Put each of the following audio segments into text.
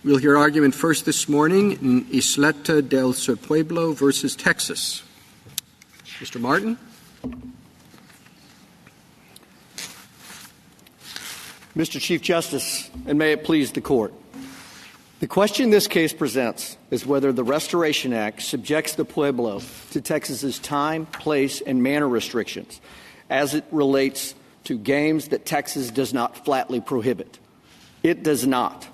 We'll hear argument first this morning in Ysleta del Sur Pueblo versus Texas. Mr. Martin. Mr. Chief Justice, and may it please the Court. The question this case presents is whether the Restoration Act subjects the Pueblo to Texas's time, place, and manner restrictions as it relates to games that Texas does not flatly prohibit. It does not.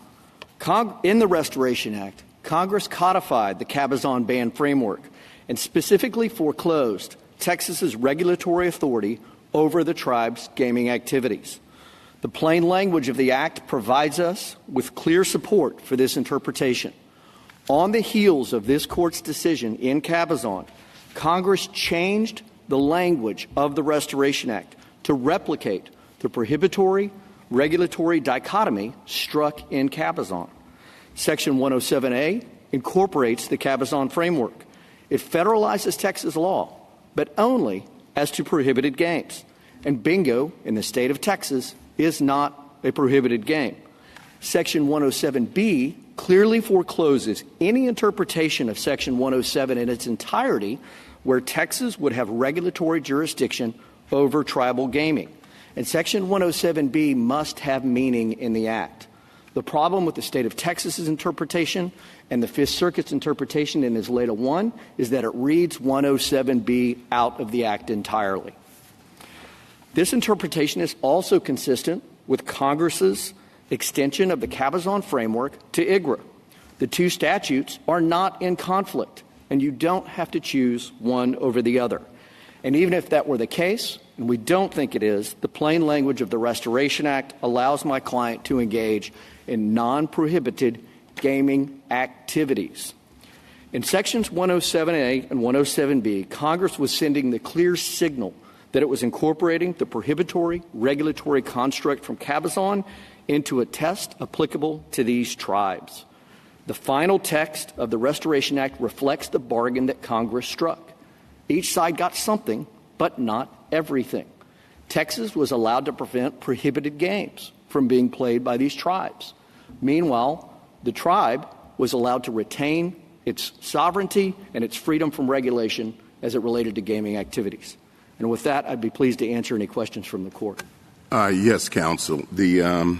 In the Restoration Act, Congress codified the Cabazon ban framework and specifically foreclosed Texas's regulatory authority over the tribe's gaming activities. The plain language of the Act provides us with clear support for this interpretation. On the heels of this Court's decision in Cabazon, Congress changed the language of the Restoration Act to replicate the prohibitory regulatory dichotomy struck in Cabazon. Section 107A incorporates the Cabazon framework. It federalizes Texas law, but only as to prohibited games. And bingo in the state of Texas is not a prohibited game. Section 107B clearly forecloses any interpretation of Section 107 in its entirety where Texas would have regulatory jurisdiction over tribal gaming. And Section 107B must have meaning in the Act. The problem with the state of Texas's interpretation and the Fifth Circuit's interpretation in Ysleta 1 is that it reads 107B out of the Act entirely. This interpretation is also consistent with Congress's extension of the Cabazon framework to IGRA. The two statutes are not in conflict, and you don't have to choose one over the other. And even if that were the case, and we don't think it is, the plain language of the Restoration Act allows my client to engage in non-prohibited gaming activities. In Sections 107A and 107B, Congress was sending the clear signal that it was incorporating the prohibitory regulatory construct from Cabazon into a test applicable to these tribes. The final text of the Restoration Act reflects the bargain that Congress struck. Each side got something, but not everything. Texas was allowed to prevent prohibited games from being played by these tribes. Meanwhile, the tribe was allowed to retain its sovereignty and its freedom from regulation as it related to gaming activities. And with that, I'd be pleased to answer any questions from the Court. Yes, counsel. In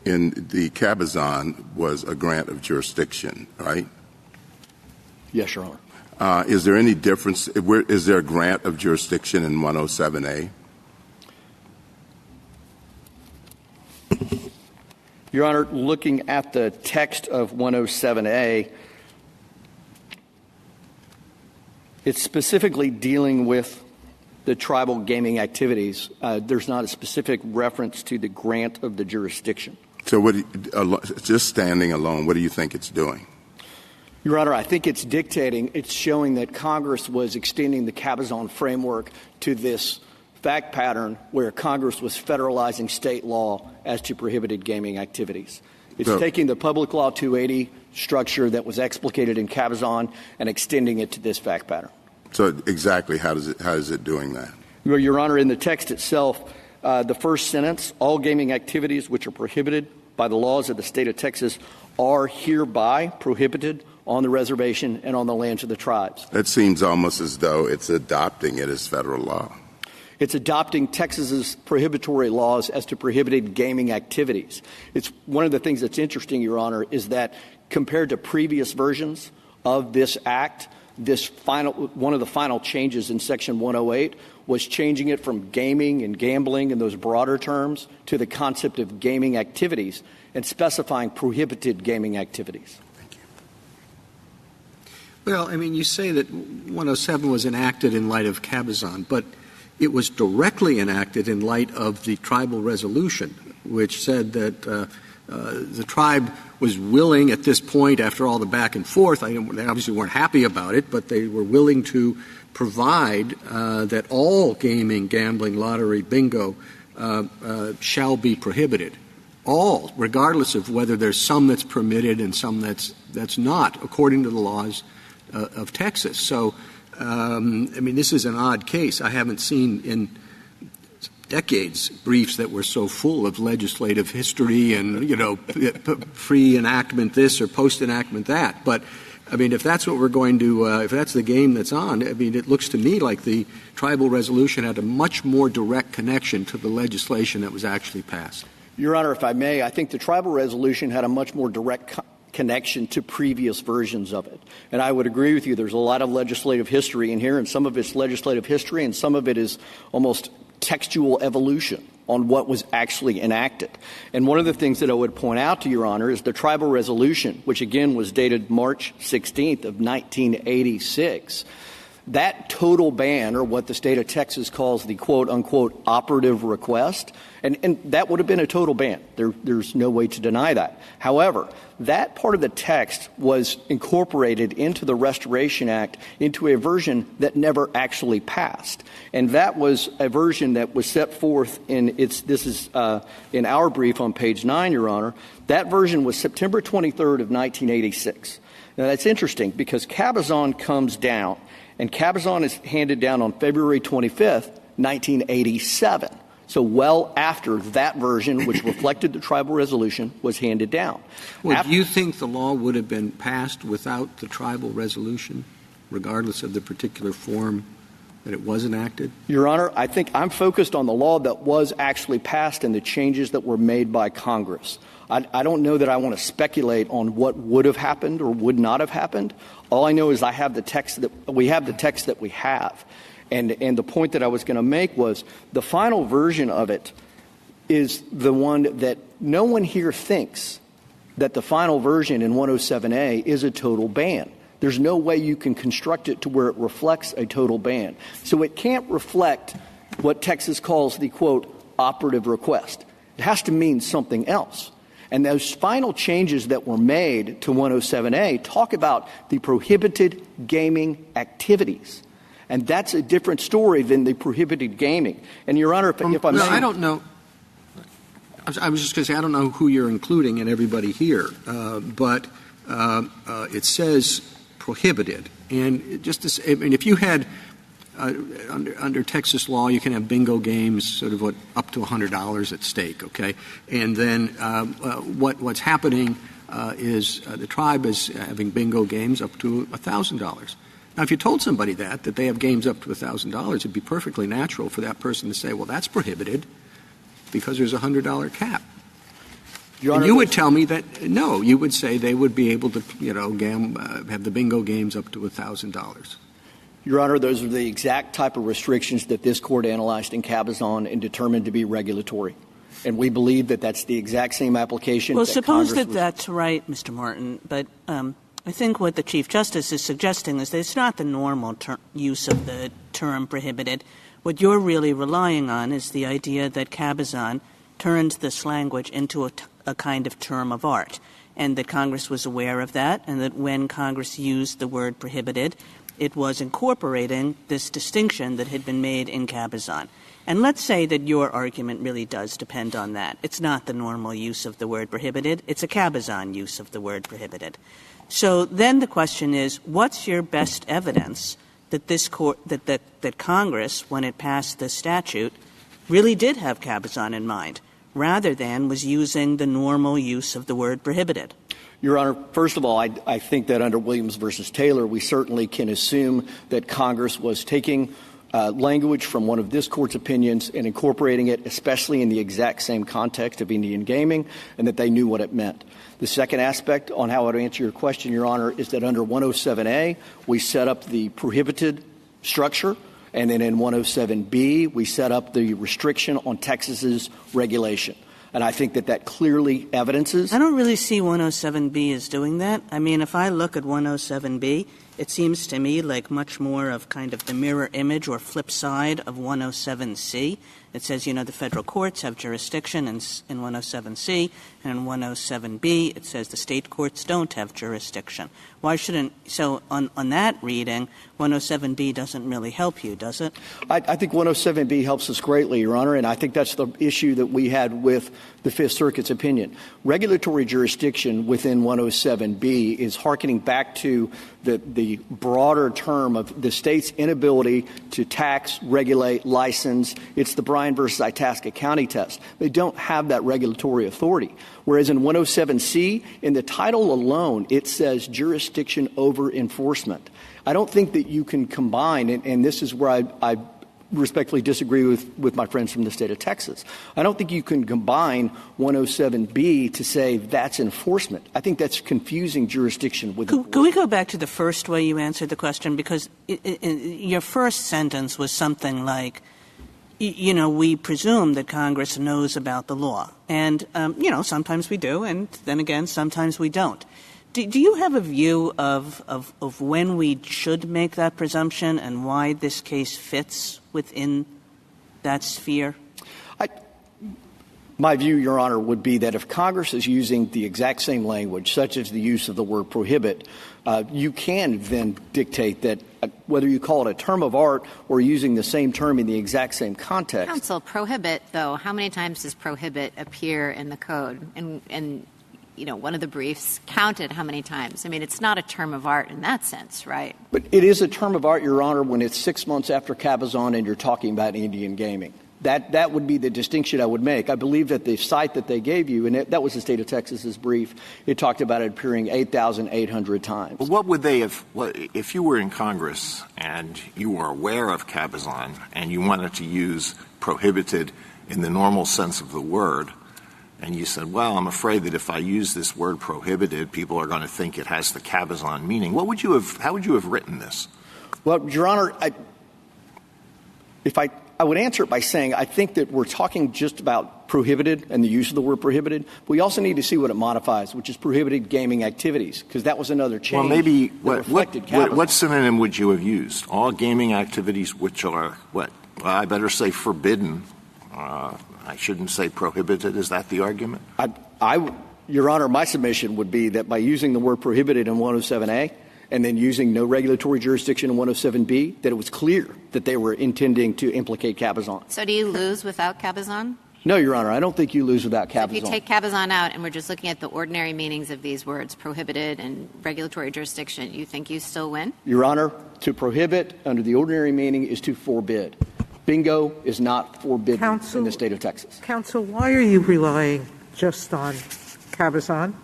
the Cabazon was a grant of jurisdiction, right? Yes, Your Honor. Is there any difference? Is there a grant of jurisdiction in 107A? Your Honor, looking at the text of 107A, it's specifically dealing with the tribal gaming activities. There's not a specific reference to the grant of the jurisdiction. So just standing alone, what do you think it's doing? Your Honor, I think it's showing that Congress was extending the Cabazon framework to this fact pattern where Congress was federalizing state law as to prohibited gaming activities. It's taking the Public Law 280 structure that was explicated in Cabazon and extending it to this fact pattern. So exactly how is it doing that? Well, Your Honor, in the text itself, the first sentence, all gaming activities which are prohibited by the laws of the state of Texas are hereby prohibited on the reservation and on the lands of the tribes. It seems almost as though it's adopting it as federal law. It's adopting Texas's prohibitory laws as to prohibited gaming activities. It's one of the things that's interesting, Your Honor, is that compared to previous versions of this act, one of the final changes in Section 108 was changing it from gaming and gambling in those broader terms to the concept of gaming activities and specifying prohibited gaming activities. Well, I mean, you say that 107 was enacted in light of Cabazon, but it was directly enacted in light of the tribal resolution, which said that the tribe was willing at this point, after all the back and forth, they obviously weren't happy about it, but they were willing to provide that all gaming, gambling, lottery, bingo shall be prohibited. All, regardless of whether there's some that's permitted and some that's not, according to the laws of Texas. So, I mean, this is an odd case. I haven't seen in decades, briefs that were so full of legislative history and, pre-enactment this or post-enactment that. But, I mean, if that's what we're going to if that's the game that's on, I mean, it looks to me like the tribal resolution had a much more direct connection to the legislation that was actually passed. Your Honor, if I may, I think the tribal resolution had a much more direct connection to previous versions of it. And I would agree with you. There's a lot of legislative history in here, and some of it's legislative history, and some of it is almost textual evolution on what was actually enacted. And one of the things that I would point out to Your Honor is the tribal resolution, which again was dated March 16th of 1986. That total ban, or what the state of Texas calls the quote-unquote operative request, and that would have been a total ban. There's no way to deny that. However, that part of the text was incorporated into the Restoration Act into a version that never actually passed. And that was a version that was set forth in in our brief on page 9, Your Honor. That version was September 23rd of 1986. Now, that's interesting because Cabazon comes down, and Cabazon is handed down on February 25th, 1987. So well after that version, which reflected the tribal resolution, was handed down. Well, do you think the law would have been passed without the tribal resolution, regardless of the particular form that it was enacted? Your Honor, I think I'm focused on the law that was actually passed and the changes that were made by Congress. I don't know that I want to speculate on what would have happened or would not have happened. All I know is we have the text that we have. And the point that I was going to make was the final version of it is the one that no one here thinks that the final version in 107A is a total ban. There's no way you can construct it to where it reflects a total ban. So it can't reflect what Texas calls the, quote, operative request. It has to mean something else. And those final changes that were made to 107A talk about the prohibited gaming activities. And that's a different story than the prohibited gaming. And, Your Honor, if I may. I don't know. I was just going to say, I don't know who you're including in everybody here, but it says prohibited. And just to say, I mean, if you had under Texas law, you can have bingo games sort of up to $100 at stake, okay? And then what's happening is the tribe is having bingo games up to $1,000. Now, if you told somebody that they have games up to $1,000, it'd be perfectly natural for that person to say, well, that's prohibited because there's a $100 cap. Your Honor, and you would tell me that, no, you would say they would be able to, have the bingo games up to $1,000. Your Honor, those are the exact type of restrictions that this court analyzed in Cabazon and determined to be regulatory. And we believe that that's the exact same application. Well, suppose that's right, Mr. Martin, but I think what the Chief Justice is suggesting is that it's not the normal use of the term prohibited. What you're really relying on is the idea that Cabazon turns this language into a kind of term of art, and that Congress was aware of that, and that when Congress used the word prohibited, it was incorporating this distinction that had been made in Cabazon. And let's say that your argument really does depend on that. It's not the normal use of the word prohibited. It's a Cabazon use of the word prohibited. So then the question is, what's your best evidence that this court, that Congress, when it passed this statute, really did have Cabazon in mind, rather than was using the normal use of the word prohibited? Your Honor, first of all, I think that under Williams versus Taylor, we certainly can assume that Congress was taking language from one of this court's opinions and incorporating it, especially in the exact same context of Indian gaming, and that they knew what it meant. The second aspect on how I would answer your question, Your Honor, is that under 107A, we set up the prohibited structure, and then in 107B, we set up the restriction on Texas's regulation. And I think that clearly evidences. I don't really see 107B as doing that. I mean, if I look at 107B, it seems to me like much more of kind of the mirror image or flip side of 107C. It says, the federal courts have jurisdiction in 107C, and in 107B it says the state courts don't have jurisdiction. Why shouldn't – so on that reading, 107B doesn't really help you, does it? I think 107B helps us greatly, Your Honor, and I think that's the issue that we had with the Fifth Circuit's opinion. Regulatory jurisdiction within 107B is hearkening back to the the broader term of the state's inability to tax, regulate, license. It's the Bryan versus Itasca County test. They don't have that regulatory authority. Whereas in 107C, in the title alone, it says jurisdiction over enforcement. I don't think that you can combine, and this is where I respectfully disagree with my friends from the state of Texas. I don't think you can combine 107B to say that's enforcement. I think that's confusing jurisdiction with Could we go back to the first way you answered the question? Because your first sentence was something like, we presume that Congress knows about the law. And, sometimes we do, and then again, sometimes we don't. Do you have a view of when we should make that presumption and why this case fits within that sphere? My view, Your Honor, would be that if Congress is using the exact same language, such as the use of the word prohibit, you can then dictate that whether you call it a term of art or using the same term in the exact same context. Counsel, prohibit, though, how many times does prohibit appear in the code? And one of the briefs counted how many times. I mean, it's not a term of art in that sense, right? But it is a term of art, Your Honor, when it's 6 months after Cabazon and you're talking about Indian gaming. That would be the distinction I would make. I believe that the site that they gave you, and that was the state of Texas's brief, it talked about it appearing 8,800 times. Well, what would they have – if you were in Congress and you were aware of Cabazon and you wanted to use prohibited in the normal sense of the word, and you said, well, I'm afraid that if I use this word prohibited, people are going to think it has the Cabazon meaning. How would you have written this? Well, Your Honor, I would answer it by saying I think that we're talking just about prohibited and the use of the word prohibited. But we also need to see what it modifies, which is prohibited gaming activities, because that was another change. Well, maybe what synonym would you have used? All gaming activities which are what? Well, I better say forbidden. I shouldn't say prohibited. Is that the argument? Your Honor, my submission would be that by using the word prohibited in 107A and then using no regulatory jurisdiction in 107B, that it was clear that they were intending to implicate Cabazon. So do you lose without Cabazon? No, Your Honor, I don't think you lose without Cabazon. So if you take Cabazon out and we're just looking at the ordinary meanings of these words, prohibited and regulatory jurisdiction, you think you still win? Your Honor, to prohibit under the ordinary meaning is to forbid. Bingo is not forbidden in the state of Texas. Counsel, why are you relying just on Cabazon?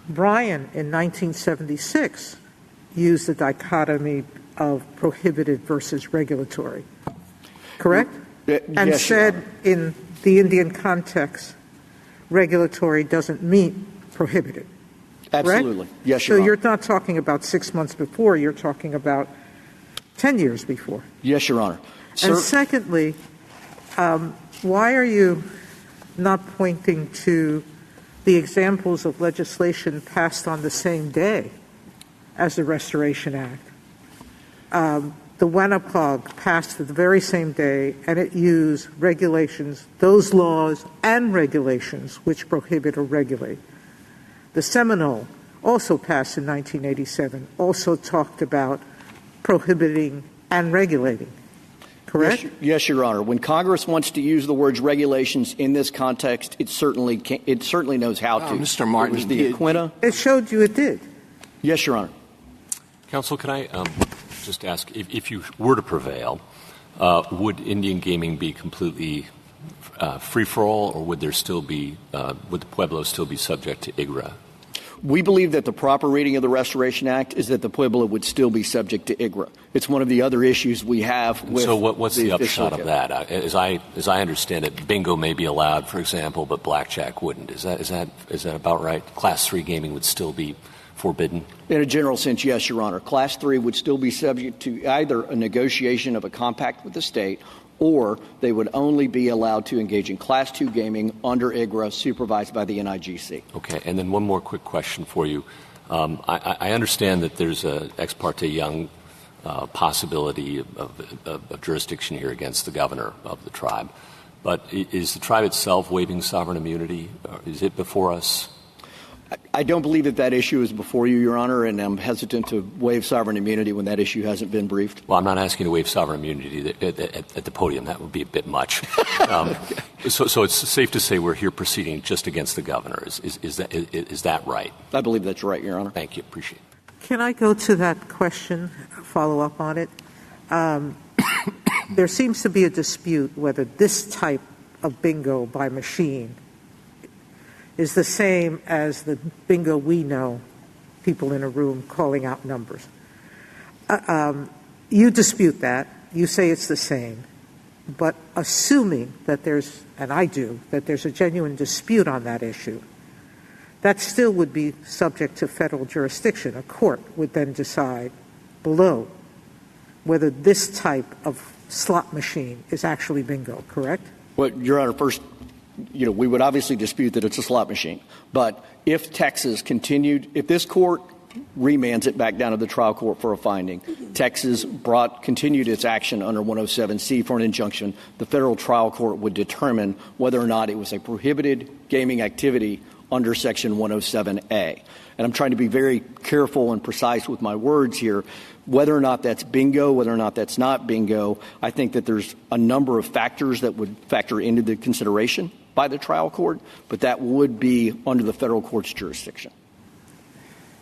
Bryan, in 1976, used the dichotomy of prohibited versus regulatory, correct? And yes, said in the Indian context, regulatory doesn't mean prohibited. Absolutely. Correct? Yes, Your Honor. So Honor. you're not talking about 6 months before, you're talking about 10 years before. Yes, Your Honor. And secondly, why are you not pointing to the examples of legislation passed on the same day as the Restoration Act? The Wanapog passed the very same day, and it used regulations, those laws and regulations which prohibit or regulate. The Seminole, also passed in 1987, also talked about prohibiting and regulating. Correct? Yes, Your Honor. When Congress wants to use the words regulations in this context, it certainly knows how to. Mr. Martin, it was the Aquina. It showed you it did. Yes, Your Honor. Counsel, can I just ask, if you were to prevail, would Indian gaming be completely free-for-all, or would there still be would the Pueblo still be subject to IGRA? We believe that the proper reading of the Restoration Act is that the Pueblo would still be subject to IGRA. It's one of the other issues we have with So what's the upshot of circuit. that? As I understand it, bingo may be allowed, for example, but blackjack wouldn't. Is that about right? Class 3 gaming would still be forbidden? In a general sense, yes, Your Honor. Class 3 would still be subject to either a negotiation of a compact with the state, or they would only be allowed to engage in Class 2 gaming under IGRA supervised by the NIGC. Okay. And then one more quick question for you. I understand that there's an ex parte Young possibility of jurisdiction here against the governor of the tribe. But is the tribe itself waiving sovereign immunity? Is it before us? I don't believe that issue is before you, Your Honor, and I'm hesitant to waive sovereign immunity when that issue hasn't been briefed. Well, I'm not asking to waive sovereign immunity at the podium. That would be a bit much. So it's safe to say we're here proceeding just against the governor. Is that right? I believe that's right, Your Honor. Thank you. Appreciate it. Can I go to that question, follow up on it? There seems to be a dispute whether this type of bingo by machine is the same as the bingo we know, people in a room calling out numbers. You dispute that. You say it's the same. But assuming that there's, and I do, that there's a genuine dispute on that issue, that still would be subject to federal jurisdiction. A court would then decide below whether this type of slot machine is actually bingo, correct? Well, Your Honor, first, we would obviously dispute that it's a slot machine. But if Texas continued, if this court remands it back down to the trial court for a finding, Texas continued its action under 107C for an injunction, the federal trial court would determine whether or not it was a prohibited gaming activity under Section 107A. And I'm trying to be very careful and precise with my words here. Whether or not that's bingo, whether or not that's not bingo, I think that there's a number of factors that would factor into the consideration by the trial court, but that would be under the federal court's jurisdiction.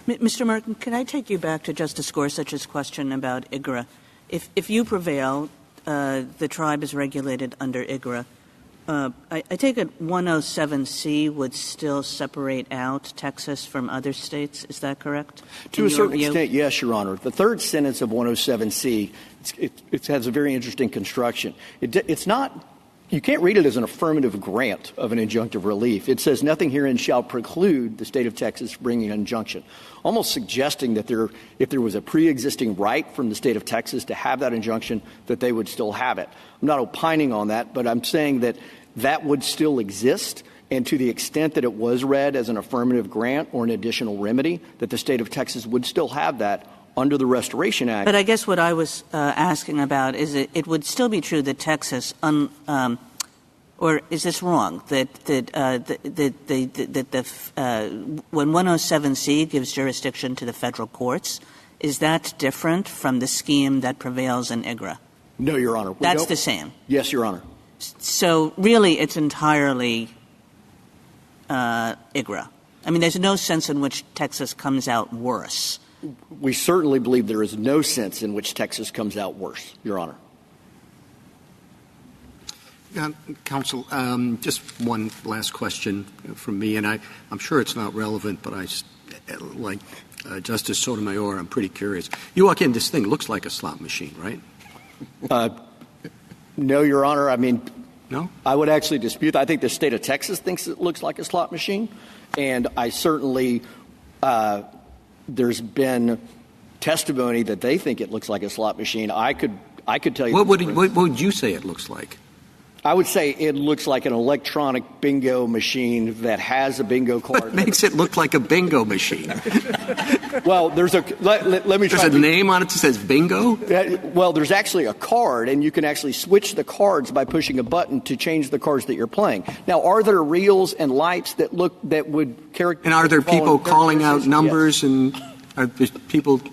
Mr. Martin, can I take you back to Justice Gorsuch's question about IGRA? If you prevail, the tribe is regulated under IGRA. I take it 107C would still separate out Texas from other states. Is that correct? To a certain extent, yes, Your Honor. The third sentence of 107C, it has a very interesting construction. It's not – you can't read it as an affirmative grant of an injunctive relief. It says nothing herein shall preclude the state of Texas bringing an injunction, almost suggesting that if there was a pre-existing right from the state of Texas to have that injunction, that they would still have it. I'm not opining on that, but I'm saying that that would still exist, and to the extent that it was read as an affirmative grant or an additional remedy, that the state of Texas would still have that under the Restoration Act. But I guess what I was asking about is it would still be true that Texas, or is this wrong, that when 107C gives jurisdiction to the federal courts, is that different from the scheme that prevails in IGRA? No, Your Honor. That's the same? Yes, Your Honor. So really it's entirely IGRA. I mean, there's no sense in which Texas comes out worse. We certainly believe there is no sense in which Texas comes out worse, Your Honor. Counsel, just one last question from me, and I'm sure it's not relevant, but like Justice Sotomayor, I'm pretty curious. You walk in, this thing looks like a slot machine, right? No, Your Honor. I mean, no? I would actually dispute that. I think the state of Texas thinks it looks like a slot machine, and I certainly there's been testimony that they think it looks like a slot machine. I could tell you. What would you say it looks like? I would say it looks like an electronic bingo machine that has a bingo card. What makes it look like a bingo machine? Well, let me try. There's a name on it that says bingo? Well, there's actually a card, and you can actually switch the cards by pushing a button to change the cards that you're playing. Now, are there reels and lights that would characterize? And are there people calling out numbers? Yes. And are there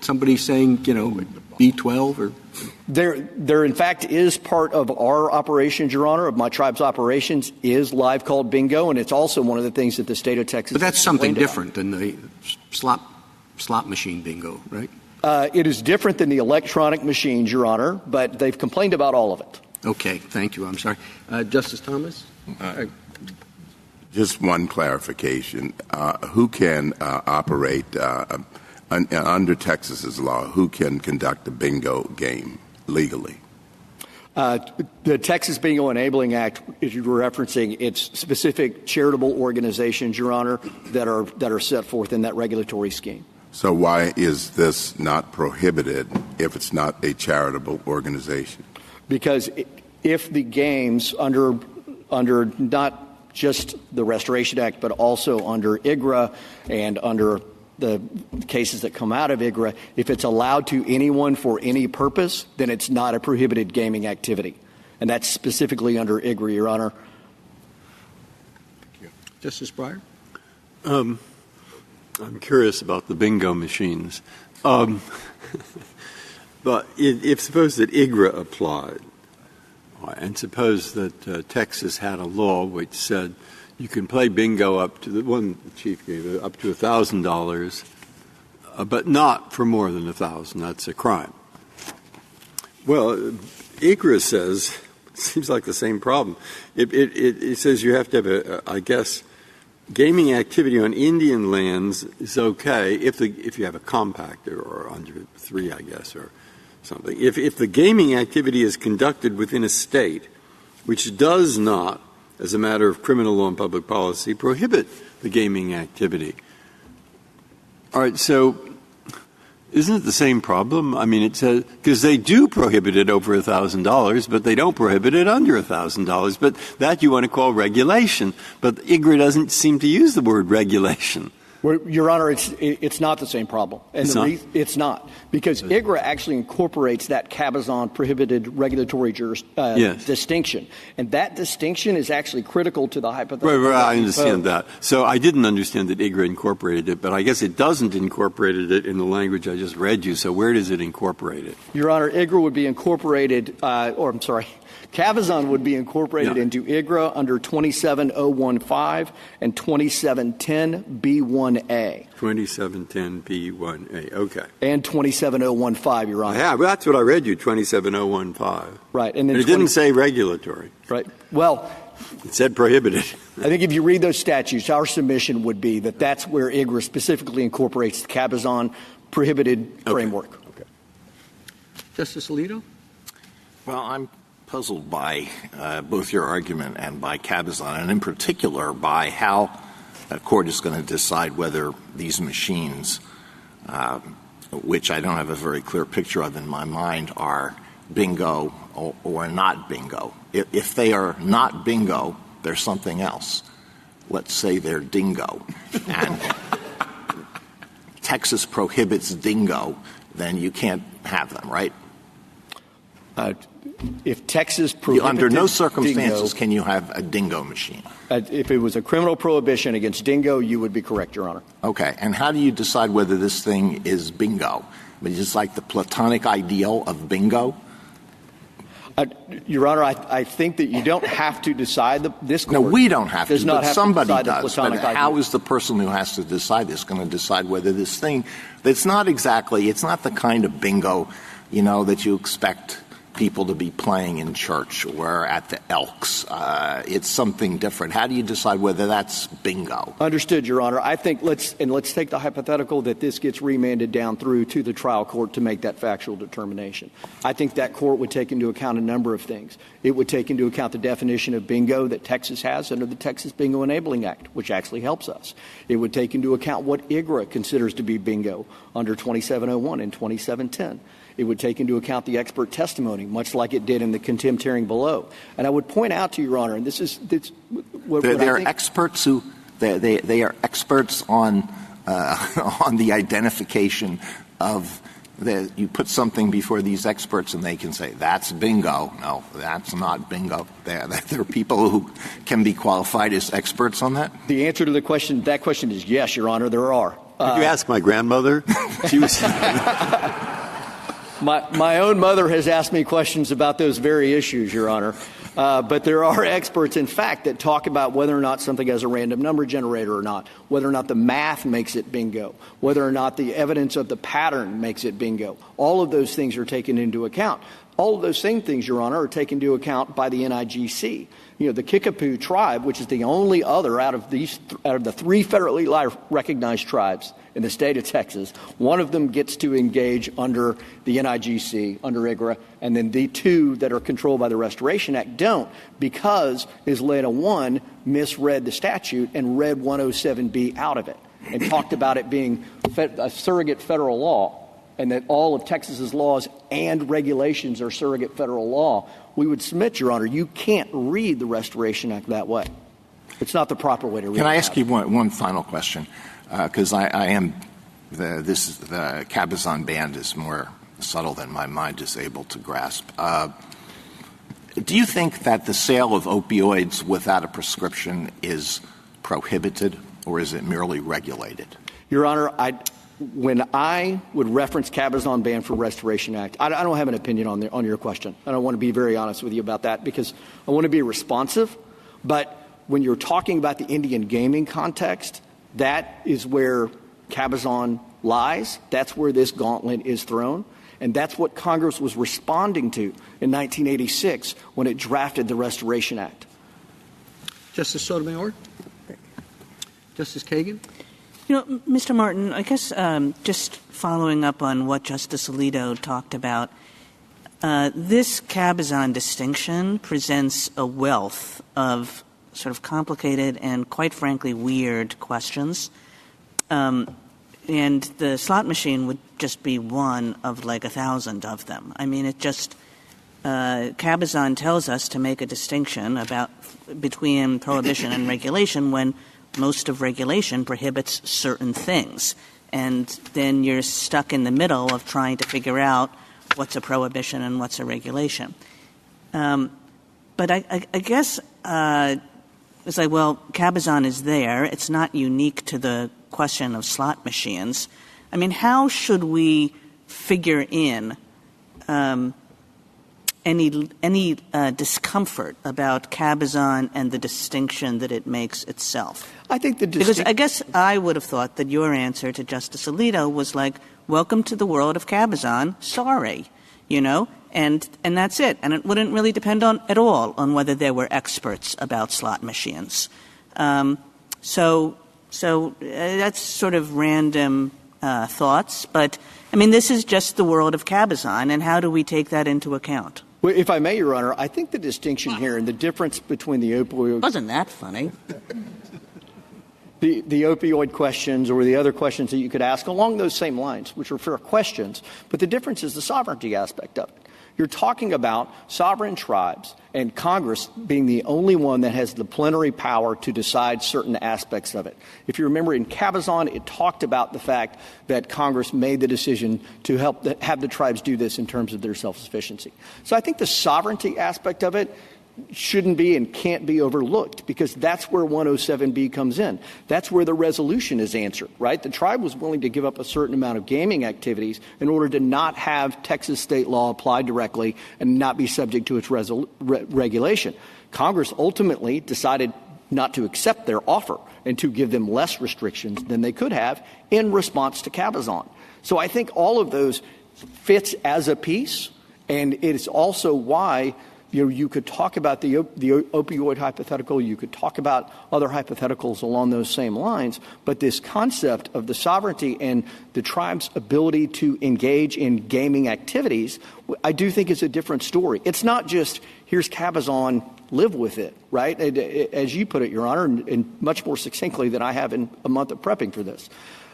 somebody saying, B12 or? There in fact is part of our operations, Your Honor, of my tribe's operations, is live called bingo, and it's also one of the things that the state of Texas. But that's something different than the slot machine bingo, right? It is different than the electronic machines, Your Honor, but they've complained about all of it. Okay, thank you. I'm sorry. Justice Thomas? Just one clarification. Who can operate under Texas's law, who can conduct a bingo game legally? The Texas Bingo Enabling Act, as you were referencing, it's specific charitable organizations, Your Honor, that are set forth in that regulatory scheme. So why is this not prohibited if it's not a charitable organization? Because if the games under not just the Restoration Act, but also under IGRA and under the cases that come out of IGRA, if it's allowed to anyone for any purpose, then it's not a prohibited gaming activity. And that's specifically under IGRA, Your Honor. Thank you. Justice Breyer? I'm curious about the bingo machines. But if suppose that IGRA applied, and suppose that Texas had a law which said you can play bingo up to the one the Chief gave, up to $1,000 but not for more than 1,000. That's a crime. Well, IGRA says, seems like the same problem. It says you have to have I guess, gaming activity on Indian lands is okay if you have a compact or under 3, I guess, or something. If the gaming activity is conducted within a state which does not, as a matter of criminal law and public policy, prohibit the gaming activity. All right, so isn't it the same problem? I mean, it says, because they do prohibit it over $1,000, but they don't prohibit it under $1,000. But that you want to call regulation. But IGRA doesn't seem to use the word regulation. Well, Your Honor, it's not the same problem. And it's not. Because IGRA actually incorporates that cabazon prohibited regulatory distinction. And that distinction is actually critical to the hypothetical. Right, I understand that. So I didn't understand that IGRA incorporated it, but I guess it doesn't incorporate it in the language I just read you. So where does it incorporate it? Your Honor, IGRA would be incorporated, cabazon would be incorporated into IGRA under 27015 and 2710B1A. 2710B1A, okay. And 27015, Your Honor. Yeah, well, that's what I read you, 27015. Right. And then it didn't say regulatory. Right. Well, it said prohibited. I think if you read those statutes, our submission would be that that's where IGRA specifically incorporates the cabazon prohibited framework. Okay. Justice Alito? Well, I'm puzzled by both your argument and by cabazon, and in particular by how a court is going to decide whether these machines, which I don't have a very clear picture of in my mind, are bingo or not bingo. If they are not bingo, they're something else. Let's say they're dingo. And Texas prohibits dingo, then you can't have them, right? If Texas prohibited under no circumstances can you have a dingo machine. If it was a criminal prohibition against dingo, you would be correct, Your Honor. Okay. And how do you decide whether this thing is bingo? I mean, is it like the platonic ideal of bingo? Your Honor, I think that you don't have to decide this court. No, we don't have to, but somebody does. But how ideal. is the person who has to decide this going to decide whether this thing that's not exactly, it's not the kind of bingo, that you expect people to be playing in church or at the Elks. It's something different. How do you decide whether that's bingo? Understood, Your Honor. I think let's take the hypothetical that this gets remanded down through to the trial court to make that factual determination. I think that court would take into account a number of things. It would take into account the definition of bingo that Texas has under the Texas Bingo Enabling Act, which actually helps us. It would take into account what IGRA considers to be bingo under 2701 and 2710. It would take into account the expert testimony, much like it did in the contempt hearing below. And I would point out to Your Honor, and this is what there are experts who they are experts on the identification of you put something before these experts and they can say that's bingo. No, that's not bingo. There are people who can be qualified as experts on that. The answer to that question is yes, Your Honor. There are. Did you ask my grandmother? She was. My own mother has asked me questions about those very issues, Your Honor. But there are experts, in fact, that talk about whether or not something has a random number generator or not, whether or not the math makes it bingo, whether or not the evidence of the pattern makes it bingo. All of those things are taken into account. All of those same things, Your Honor, are taken into account by the NIGC. The Kickapoo tribe, which is the only other out of the 3 federally recognized tribes in the state of Texas, one of them gets to engage under the NIGC, under IGRA, and then the 2 that are controlled by the Restoration Act don't, because Ysleta 1 misread the statute and read 107B out of it and talked about it being a surrogate federal law, and that all of Texas's laws and regulations are surrogate federal law. We would submit, Your Honor, you can't read the Restoration Act that way. It's not the proper way to read it. Can I ask you one final question? Because the cabazon ban is more subtle than my mind is able to grasp. Do you think that the sale of opioids without a prescription is prohibited, or is it merely regulated? Your Honor, when I would reference cabazon ban for Restoration Act, I don't have an opinion on your question. I don't want to be very honest with you about that because I want to be responsive. But when you're talking about the Indian gaming context, that is where cabazon lies. That's where this gauntlet is thrown. And that's what Congress was responding to in 1986 when it drafted the Restoration Act. Justice Sotomayor? Justice Kagan? Mr. Martin, I guess just following up on what Justice Alito talked about, this Cabazon distinction presents a wealth of sort of complicated and, quite frankly, weird questions. And the slot machine would just be one of like 1,000 of them. I mean, it just Cabazon tells us to make a distinction between prohibition and regulation when most of regulation prohibits certain things. And then you're stuck in the middle of trying to figure out what's a prohibition and what's a regulation. But I guess it's like, well, Cabazon is there. It's not unique to the question of slot machines. I mean, how should we figure in any discomfort about Cabazon and the distinction that it makes itself? I think because I guess I would have thought that your answer to Justice Alito was like, welcome to the world of Cabazon, sorry, and that's it. And it wouldn't really depend at all on whether there were experts about slot machines. So that's sort of random thoughts. But, I mean, this is just the world of Cabazon, and how do we take that into account? Well, if I may, Your Honor, I think the distinction here and the difference between the opioid... Wasn't that funny? The opioid questions or the other questions that you could ask along those same lines, which are fair questions, but the difference is the sovereignty aspect of it. You're talking about sovereign tribes and Congress being the only one that has the plenary power to decide certain aspects of it. If you remember in Cabazon, it talked about the fact that Congress made the decision to have the tribes do this in terms of their self-sufficiency. So I think the sovereignty aspect of it shouldn't be and can't be overlooked because that's where 107B comes in. That's where the resolution is answered, right? The tribe was willing to give up a certain amount of gaming activities in order to not have Texas state law applied directly and not be subject to its regulation. Congress ultimately decided not to accept their offer and to give them less restrictions than they could have in response to Cabazon. So I think all of those fits as a piece, and it is also why you could talk about the opioid hypothetical. You could talk about other hypotheticals along those same lines. But this concept of the sovereignty and the tribe's ability to engage in gaming activities, I do think is a different story. It's not just, here's Cabazon, live with it, right? As you put it, Your Honor, and much more succinctly than I have in a month of prepping for this.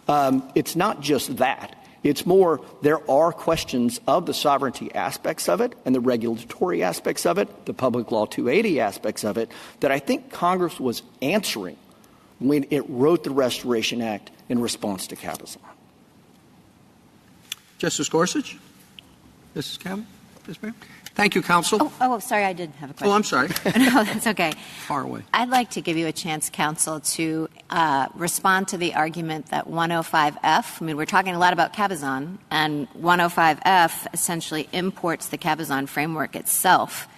It's not just that. It's more, there are questions of the sovereignty aspects of it and the regulatory aspects of it, the Public Law 280 aspects of it, that I think Congress was answering when it wrote the Restoration Act in response to Cabazon. Justice Gorsuch? Justice Kavanaugh? Yes, ma'am. Thank you, counsel. Oh, sorry, I did have a question. Oh, I'm sorry. No, that's okay. Far away. I'd like to give you a chance, counsel, to respond to the argument that 105F, I mean, we're talking a lot about Cabazon, and 105F essentially imports the Cabazon framework itself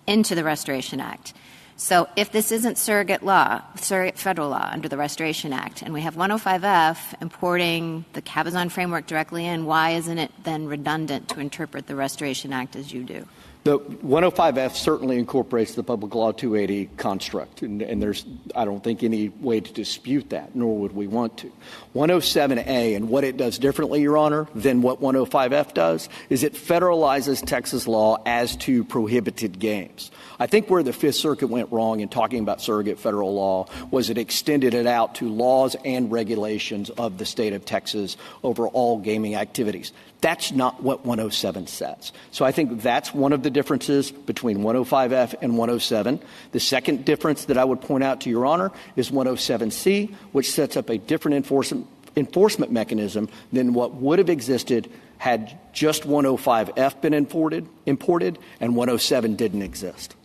into the Restoration Act. So if this isn't surrogate federal law under the Restoration Act, and we have 105F importing the Cabazon framework directly in, why isn't it then redundant to interpret the Restoration Act as you do? The 105F certainly incorporates the Public Law 280 construct, and there's, I don't think, any way to dispute that, nor would we want to. 107A, and what it does differently, Your Honor, than what 105F does, is it federalizes Texas law as to prohibited games. I think where the Fifth Circuit went wrong in talking about surrogate federal law was it extended it out to laws and regulations of the state of Texas over all gaming activities. That's not what 107 says. So I think that's one of the differences between 105F and 107. The second difference that I would point out to Your Honor is 107C, which sets up a different enforcement mechanism than what would have existed had just 105F been imported and 107 didn't exist.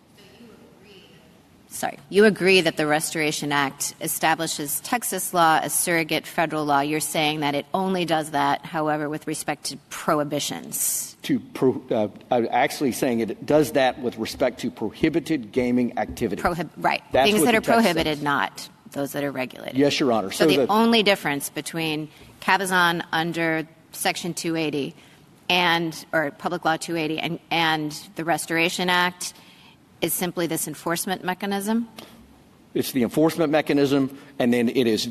You agree that the Restoration Act establishes Texas law as surrogate federal law. You're saying that it only does that, however, with respect to prohibitions. I'm actually saying it does that with respect to prohibited gaming activities. Right. That's things what that are the text prohibited, says. not those that are regulated. Yes, Your Honor. So the only difference between Cabazon under Section 280 or Public Law 280 and the Restoration Act is simply this enforcement mechanism? It's the enforcement mechanism, and then it is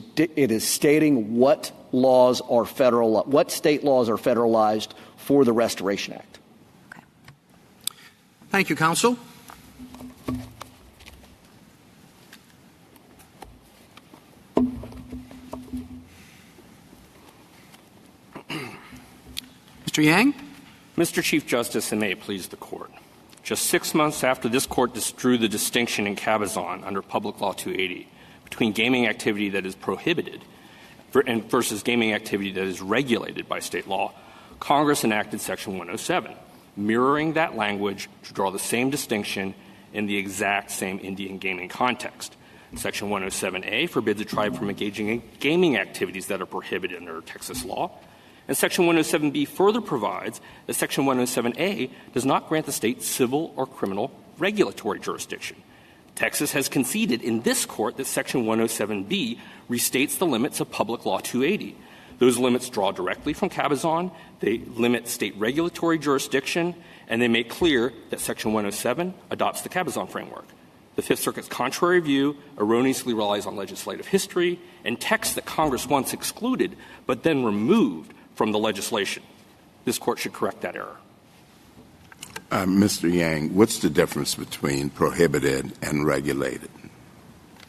stating what laws are what state laws are federalized for the Restoration Act. Okay. Thank you, counsel. Mr. Yang? Mr. Chief Justice, and may it please the Court. Just 6 months after this Court drew the distinction in Cabazon under Public Law 280 between gaming activity that is prohibited versus gaming activity that is regulated by state law, Congress enacted Section 107, mirroring that language to draw the same distinction in the exact same Indian gaming context. Section 107A forbids a tribe from engaging in gaming activities that are prohibited under Texas law. And Section 107B further provides that Section 107A does not grant the state civil or criminal regulatory jurisdiction. Texas has conceded in this Court that Section 107B restates the limits of Public Law 280. Those limits draw directly from Cabazon, they limit state regulatory jurisdiction, and they make clear that Section 107 adopts the Cabazon framework. The Fifth Circuit's contrary view erroneously relies on legislative history and texts that Congress once excluded but then removed from the legislation. This Court should correct that error. Mr. Yang, what's the difference between prohibited and regulated?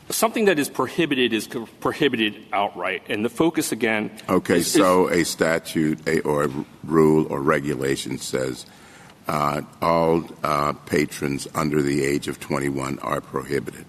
Something that is prohibited outright, and the focus again. Okay, so a statute or a rule or regulation says all patrons under the age of 21 are prohibited.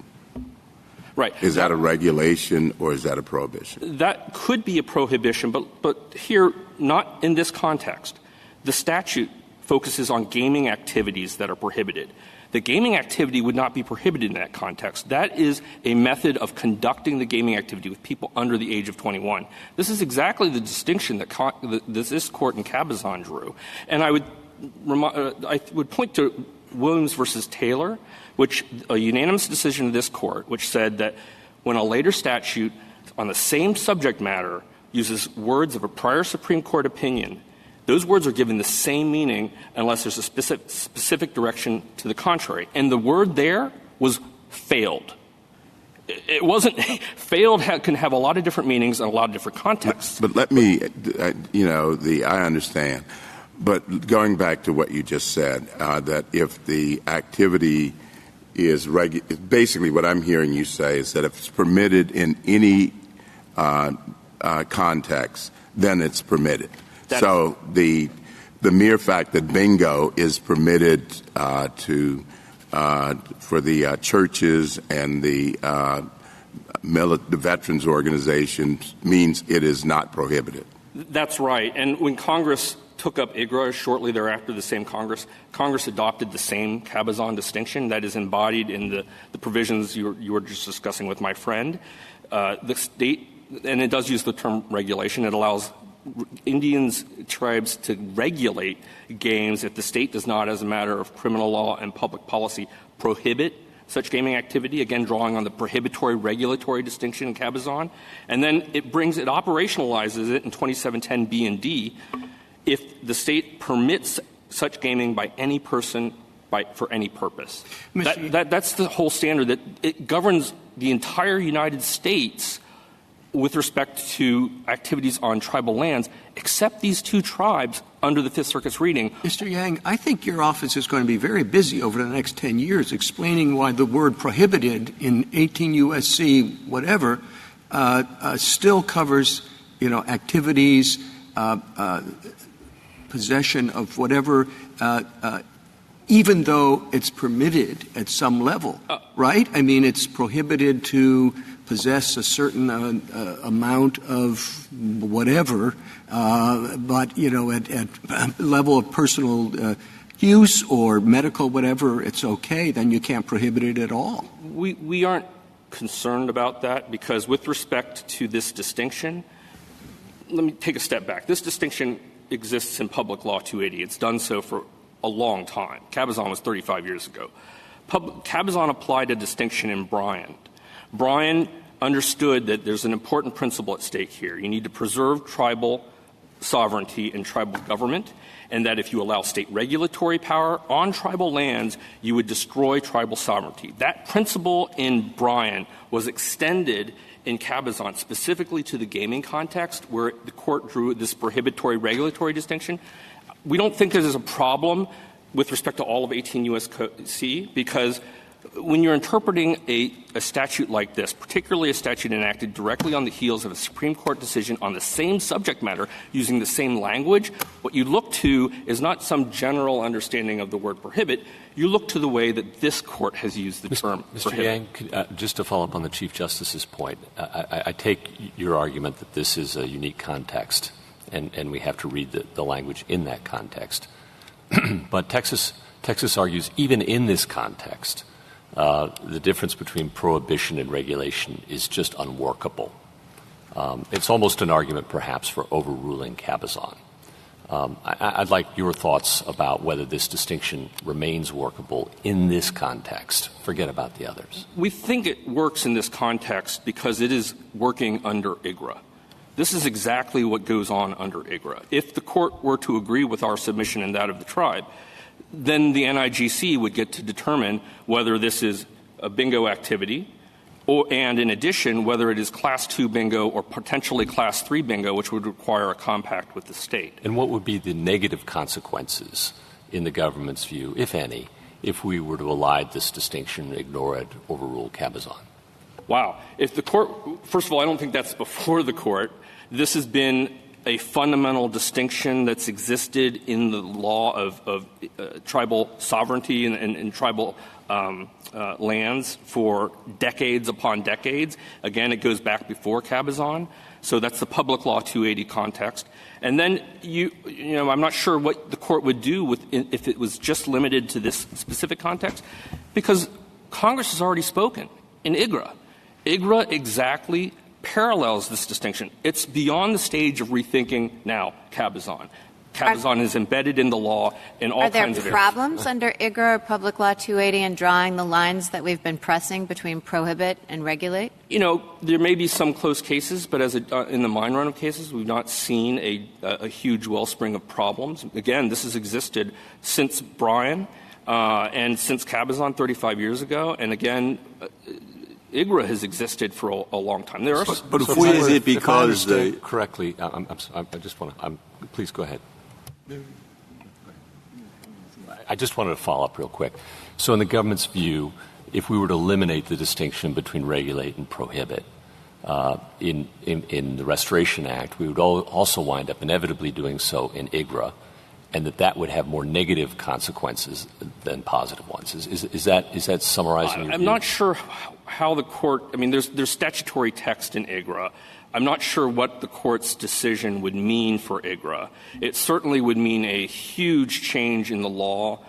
Right. Is that a regulation or is that a prohibition? That could be a prohibition, but here, not in this context. The statute focuses on gaming activities that are prohibited. The gaming activity would not be prohibited in that context. That is a method of conducting the gaming activity with people under the age of 21. This is exactly the distinction that this Court in Cabazon drew. And I would point to Williams versus Taylor, which a unanimous decision of this Court, which said that when a later statute on the same subject matter uses words of a prior Supreme Court opinion, those words are given the same meaning unless there's a specific direction to the contrary. And the word there was failed. It wasn't — failed can have a lot of different meanings and a lot of different contexts. But let me, I understand. But going back to what you just said, that if the activity is basically what I'm hearing you say is that if it's permitted in any context, then it's permitted. So the mere fact that bingo is permitted for the churches and the veterans organizations means it is not prohibited. That's right. And when Congress took up IGRA shortly thereafter, the same Congress adopted the same Cabazon distinction that is embodied in the provisions you were just discussing with my friend. The state, and it does use the term regulation, it allows Indians, tribes to regulate games if the state does not, as a matter of criminal law and public policy, prohibit such gaming activity, again drawing on the prohibitory regulatory distinction in Cabazon. And then it operationalizes it in 2710B and D if the state permits such gaming by any person for any purpose. That's the whole standard, that it governs the entire United States with respect to activities on tribal lands, except these two tribes under the Fifth Circuit's reading. Mr. Yang, I think your office is going to be very busy over the next 10 years explaining why the word prohibited in 18 U.S.C. whatever still covers, activities, possession of whatever, even though it's permitted at some level, right? I mean, it's prohibited to possess a certain amount of whatever, but, at level of personal use or medical whatever, it's okay, then you can't prohibit it at all. We aren't concerned about that because with respect to this distinction, let me take a step back. This distinction exists in Public Law 280. It's done so for a long time. Cabazon was 35 years ago. Cabazon applied a distinction in Bryan. Bryan understood that there's an important principle at stake here. You need to preserve tribal sovereignty and tribal government, and that if you allow state regulatory power on tribal lands, you would destroy tribal sovereignty. That principle in Bryan was extended in Cabazon specifically to the gaming context, where the court drew this prohibitory regulatory distinction. We don't think there's a problem with respect to all of 18 U.S.C. because when you're interpreting a statute like this, particularly a statute enacted directly on the heels of a Supreme Court decision on the same subject matter using the same language, what you look to is not some general understanding of the word prohibit. You look to the way that this court has used the term Mr. prohibit. Yang, just to follow up on the Chief Justice's point, I take your argument that this is a unique context, and we have to read the language in that context. But Texas argues even in this context, the difference between prohibition and regulation is just unworkable. It's almost an argument, perhaps, for overruling Cabazon. I'd like your thoughts about whether this distinction remains workable in this context. Forget about the others. We think it works in this context because it is working under IGRA. This is exactly what goes on under IGRA. If the court were to agree with our submission and that of the tribe, then the NIGC would get to determine whether this is a bingo activity and, in addition, whether it is Class 2 bingo or potentially Class 3 bingo, which would require a compact with the state. And what would be the negative consequences, in the government's view, if any, if we were to elide this distinction, ignore it, overrule Cabazon? Wow. If the court – first of all, I don't think that's before the court. This has been a fundamental distinction that's existed in the law of tribal sovereignty and tribal lands for decades upon decades. Again, it goes back before Cabazon. So that's the Public Law 280 context. And then, you know, I'm not sure what the court would do if it was just limited to this specific context, because Congress has already spoken in IGRA. IGRA exactly parallels this distinction. It's beyond the stage of rethinking now Cabazon. Cabazon is embedded in the law in all kinds of areas. Are there problems under IGRA or Public Law 280 in drawing the lines that we've been pressing between prohibit and regulate? You know, there may be some close cases, but in the mine run of cases, we've not seen a huge wellspring of problems. Again, this has existed since Bryan and since Cabazon 35 years ago. And again, IGRA has existed for a long time. There are, but if we is it because they correctly, I just want to. Please go ahead. I just wanted to follow up real quick. So, in the government's view, if we were to eliminate the distinction between regulate and prohibit in the Restoration Act, we would also wind up inevitably doing so in IGRA, and that would have more negative consequences than positive ones. Is that summarizing your view? I'm not sure how the court – I mean, there's statutory text in IGRA. I'm not sure what the court's decision would mean for IGRA. It certainly would mean a huge change in the law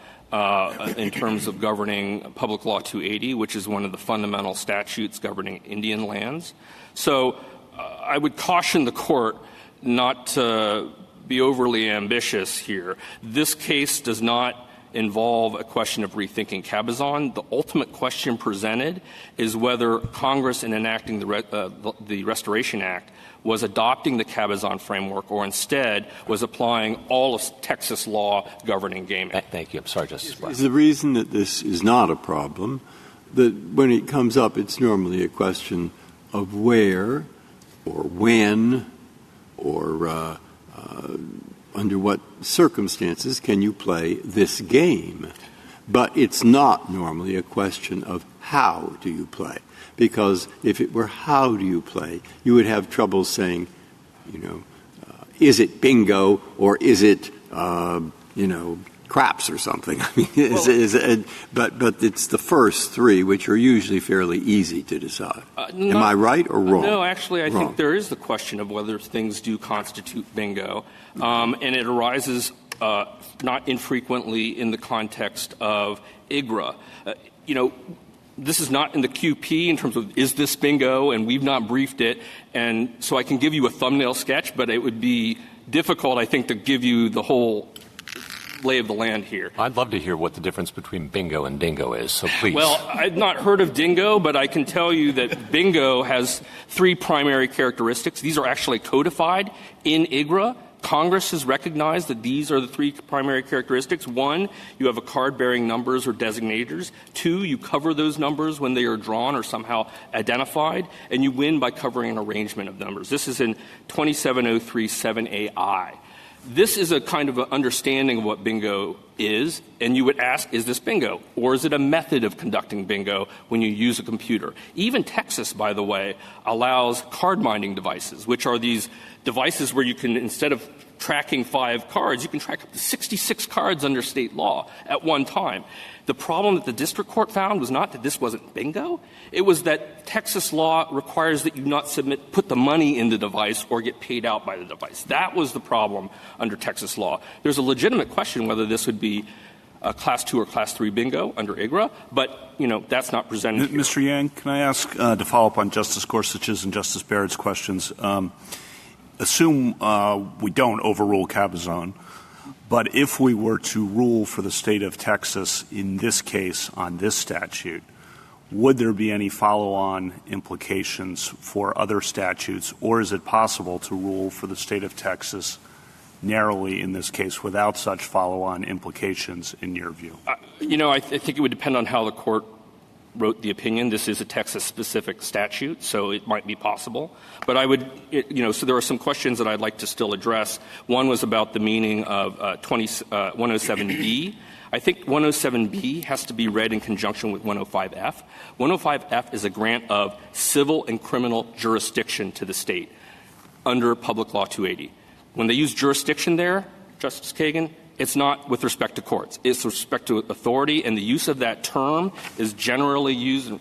in terms of governing Public Law 280, which is one of the fundamental statutes governing Indian lands. So I would caution the court not to be overly ambitious here. This case does not involve a question of rethinking Cabazon. The ultimate question presented is whether Congress, in enacting the Restoration Act, was adopting the Cabazon framework or instead was applying all of Texas law governing gaming. Thank you. I'm sorry, Justice Breyer. Is the reason that this is not a problem that when it comes up, it's normally a question of where or when or under what circumstances can you play this game? But it's not normally a question of how do you play. Because if it were how do you play, you would have trouble saying, is it bingo or is it, craps or something. I mean, but it's the first three, which are usually fairly easy to decide. Am I right or wrong? No, actually, I think there is the question of whether things do constitute bingo. And it arises not infrequently in the context of IGRA. This is not in the QP in terms of is this bingo, and we've not briefed it. And so I can give you a thumbnail sketch, but it would be difficult, I think, to give you the whole lay of the land here. I'd love to hear what the difference between bingo and dingo is, so please. Well, I've not heard of dingo, but I can tell you that bingo has 3 primary characteristics. These are actually codified in IGRA. Congress has recognized that these are the 3 primary characteristics. 1, you have a card bearing numbers or designators. 2, you cover those numbers when they are drawn or somehow identified. And you win by covering an arrangement of numbers. This is in 27037AI. This is a kind of an understanding of what bingo is, and you would ask, is this bingo? Or is it a method of conducting bingo when you use a computer? Even Texas, by the way, allows card minding devices, which are these devices where you can, instead of tracking 5 cards, you can track up to 66 cards under state law at one time. The problem that the district court found was not that this wasn't bingo. It was that Texas law requires that you not put the money in the device or get paid out by the device. That was the problem under Texas law. There's a legitimate question whether this would be a Class 2 or Class 3 bingo under IGRA, but, that's not presented here. Mr. Yang, can I ask to follow up on Justice Gorsuch's and Justice Barrett's questions? Assume we don't overrule Cabazon. But if we were to rule for the state of Texas in this case on this statute, would there be any follow-on implications for other statutes, or is it possible to rule for the state of Texas narrowly in this case without such follow-on implications in your view? I think it would depend on how the court wrote the opinion. This is a Texas-specific statute, so it might be possible. But I would, so there are some questions that I'd like to still address. One was about the meaning of 107B. I think 107B has to be read in conjunction with 105F. 105F is a grant of civil and criminal jurisdiction to the state under Public Law 280. When they use jurisdiction there, Justice Kagan, it's not with respect to courts. It's with respect to authority, and the use of that term is generally used,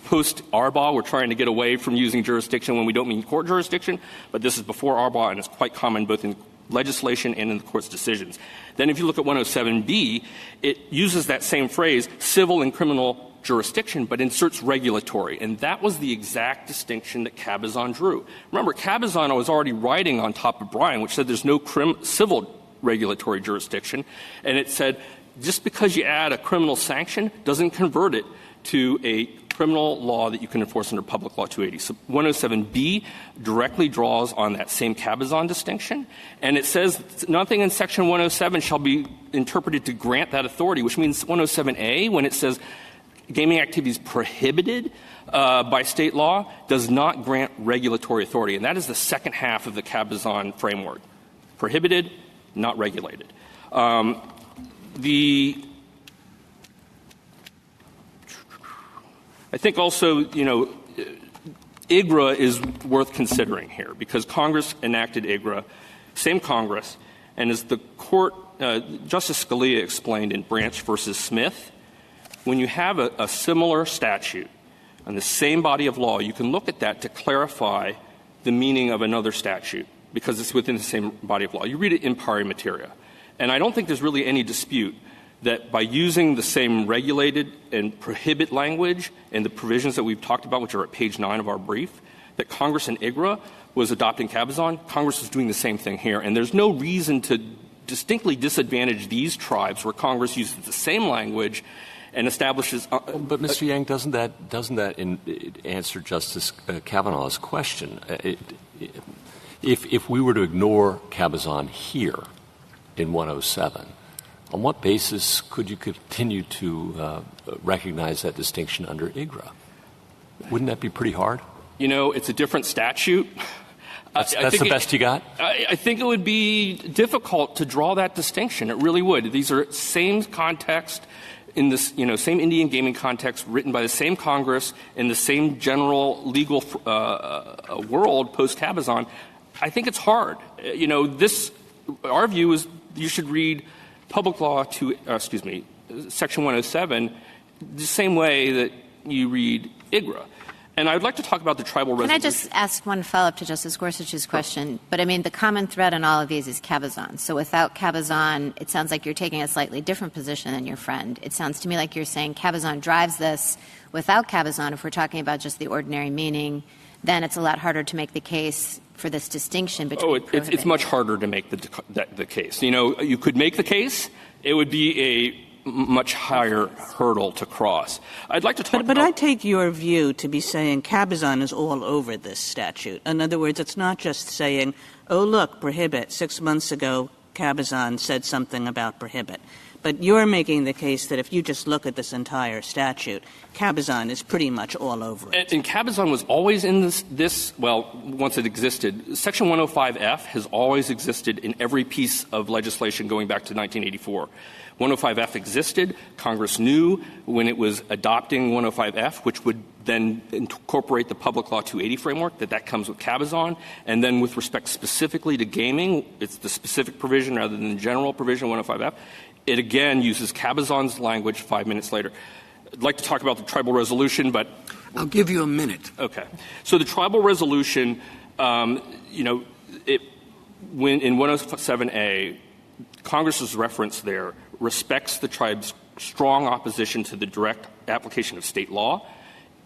post-Arbaugh. We're trying to get away from using jurisdiction when we don't mean court jurisdiction, but this is before Arbaugh, and it's quite common both in legislation and in the court's decisions. Then if you look at 107B, it uses that same phrase, civil and criminal jurisdiction, but inserts regulatory. And that was the exact distinction that Cabazon drew. Remember, Cabazon was already writing on top of Bryan, which said there's no civil regulatory jurisdiction, and it said just because you add a criminal sanction doesn't convert it to a criminal law that you can enforce under Public Law 280. So 107B directly draws on that same Cabazon distinction, and it says nothing in Section 107 shall be interpreted to grant that authority, which means 107A, when it says gaming activities prohibited by state law, does not grant regulatory authority. And that is the second half of the Cabazon framework. Prohibited, not regulated. I think also, IGRA is worth considering here because Congress enacted IGRA, same Congress, and as the court, Justice Scalia explained in Branch versus Smith, when you have a similar statute on the same body of law, you can look at that to clarify the meaning of another statute, because it's within the same body of law. You read it in pari materia. And I don't think there's really any dispute that by using the same regulated and prohibit language and the provisions that we've talked about, which are at page 9 of our brief, that Congress in IGRA was adopting Cabazon, Congress is doing the same thing here. And there's no reason to distinctly disadvantage these tribes where Congress uses the same language and establishes but Mr. Yang, doesn't that answer Justice Kavanaugh's question? If we were to ignore Cabazon here in 107, on what basis could you continue to recognize that distinction under IGRA? Wouldn't that be pretty hard? It's a different statute. That's the best you got? I think it would be difficult to draw that distinction. It really would. These are same context in this, same Indian gaming context written by the same Congress in the same general legal world post-Cabazon. I think it's hard. Our view is you should read Public Law Section 107 the same way that you read IGRA. And I'd like to talk about the tribal resolution. Can I just ask one follow-up to Justice Gorsuch's question? But, the common thread in all of these is Cabazon. So without Cabazon, it sounds like you're taking a slightly different position than your friend. It sounds to me like you're saying Cabazon drives this. Without Cabazon, if we're talking about just the ordinary meaning, then it's a lot harder to make the case for this distinction between it's much harder to make the case. You could make the case It would be a much higher hurdle to cross. I'd like to talk But I take your view to be saying Cabazon is all over this statute. In other words, it's not just saying, oh, look, prohibit. 6 months ago, Cabazon said something about prohibit. But you're making the case that if you just look at this entire statute, Cabazon is pretty much all over it. And Cabazon was always in this, once it existed. Section 105F has always existed in every piece of legislation going back to 1984. 105F existed. Congress knew when it was adopting 105F, which would then incorporate the Public Law 280 framework, that comes with Cabazon. And then with respect specifically to gaming, it's the specific provision rather than the general provision 105F. It again uses Cabazon's language 5 minutes later. I'd like to talk about the tribal resolution, but I'll give you a minute. Okay. So the tribal resolution, when in 107A, Congress's reference there respects the tribe's strong opposition to the direct application of state law.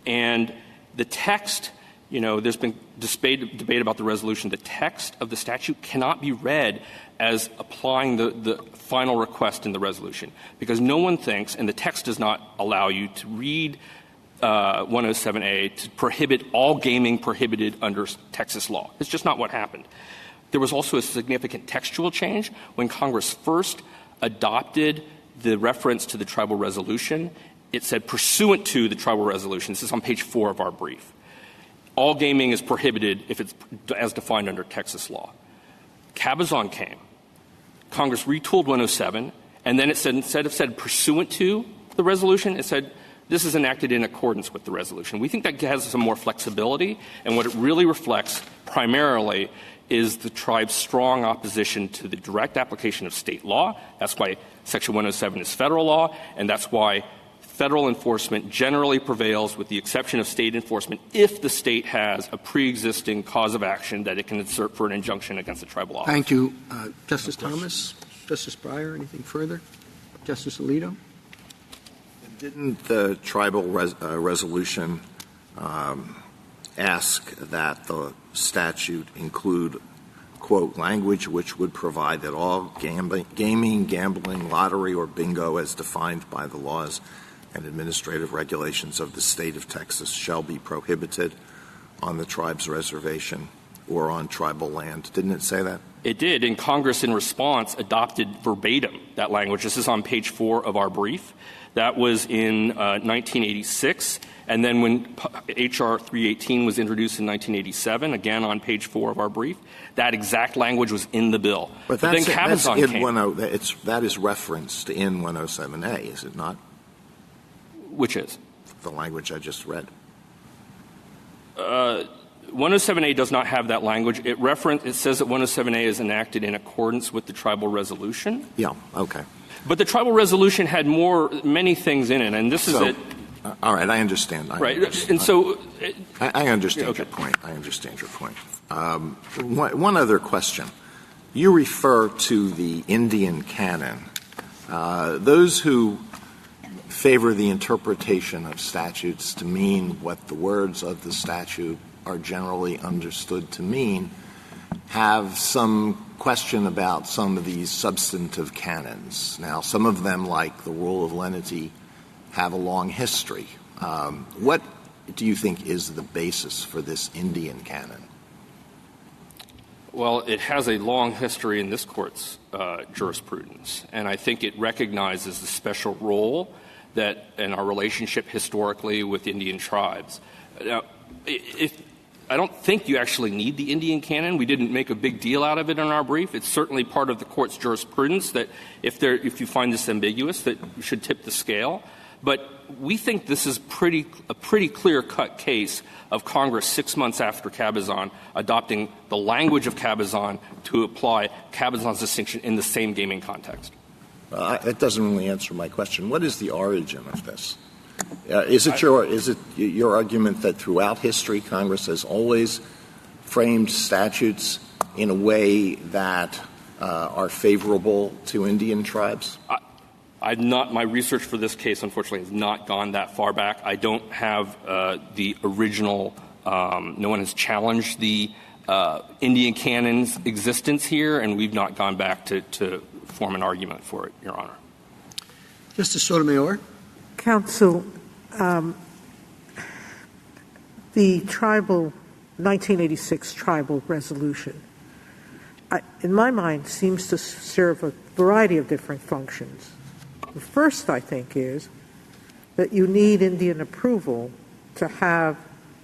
And the text, there's been debate about the resolution. The text of the statute cannot be read as applying the final request in the resolution, because no one thinks, and the text does not allow you to read 107A to prohibit all gaming prohibited under Texas law. It's just not what happened. There was also a significant textual change when Congress first adopted the reference to the tribal resolution. It said pursuant to the tribal resolution. This is on page 4 of our brief. All gaming is prohibited if it's as defined under Texas law. Cabazon came. Congress retooled 107, and then it said, instead of said pursuant to the resolution, it said this is enacted in accordance with the resolution. We think that has some more flexibility, and what it really reflects primarily is the tribe's strong opposition to the direct application of state law. That's why Section 107 is federal law, and that's why federal enforcement generally prevails with the exception of state enforcement if the state has a pre-existing cause of action that it can insert for an injunction against the tribal office. Thank you. Justice Thomas? Justice Breyer, anything further? Justice Alito? Didn't the tribal resolution ask that the statute include, quote, language which would provide that all gaming, gambling, lottery, or bingo as defined by the laws and administrative regulations of the state of Texas shall be prohibited on the tribe's reservation or on tribal land? Didn't it say that? It did, and Congress in response adopted verbatim that language. This is on page 4 of our brief. That was in 1986, and then when H.R. 318 was introduced in 1987, again on page 4 of our brief, that exact language was in the bill. But then Cabazon came. That is referenced in 107A, is it not? Which is? The language I just read. 107A does not have that language. It says that 107A is enacted in accordance with the tribal resolution. Yeah, okay. But the tribal resolution had many things in it, and this is it. All right, I understand. And so I understand your point. I understand your point. One other question. You refer to the Indian canon. Those who favor the interpretation of statutes to mean what the words of the statute are generally understood to mean have some question about some of these substantive canons. Now, some of them, like the rule of lenity, have a long history. What do you think is the basis for this Indian canon? Well, it has a long history in this Court's jurisprudence, and I think it recognizes the special role that in our relationship historically with Indian tribes. Now, I don't think you actually need the Indian canon. We didn't make a big deal out of it in our brief. It's certainly part of the Court's jurisprudence that if you find this ambiguous, that you should tip the scale. But we think this is a pretty clear-cut case of Congress 6 months after Cabazon adopting the language of Cabazon to apply Cabazon's distinction in the same gaming context. That doesn't really answer my question. What is the origin of this? Is it your argument that throughout history Congress has always framed statutes in a way that are favorable to Indian tribes? My research for this case, unfortunately, has not gone that far back. I don't have the original. No one has challenged the Indian canon's existence here, and we've not gone back to form an argument for it, Your Honor. Justice Sotomayor? Counsel, the 1986 tribal resolution, in my mind, seems to serve a variety of different functions. The first, I think, is that you need Indian approval to have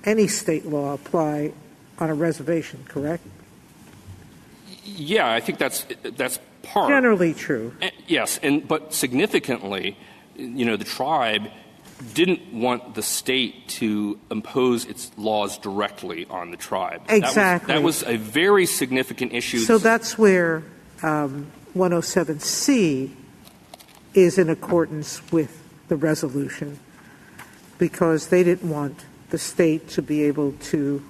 any state law apply on a reservation, correct? Yeah, I think that's part. Generally true. Yes, but significantly, the tribe didn't want the state to impose its laws directly on the tribe. Exactly. That was a very significant issue. So that's where 107C is in accordance with the resolution, because they didn't want the state to be able to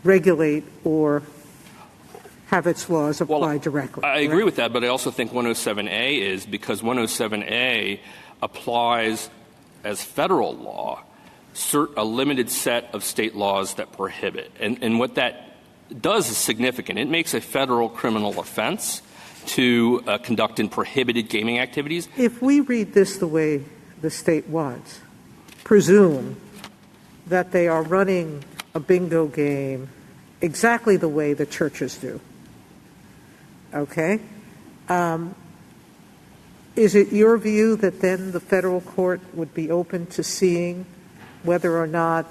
regulate or have its laws apply directly. I agree with that, but I also think 107A is because 107A applies as federal law a limited set of state laws that prohibit. And what that does is significant. It makes a federal criminal offense to conduct in prohibited gaming activities. If we read this the way the state wants, presume that they are running a bingo game exactly the way the churches do, okay? Is it your view that then the federal court would be open to seeing whether or not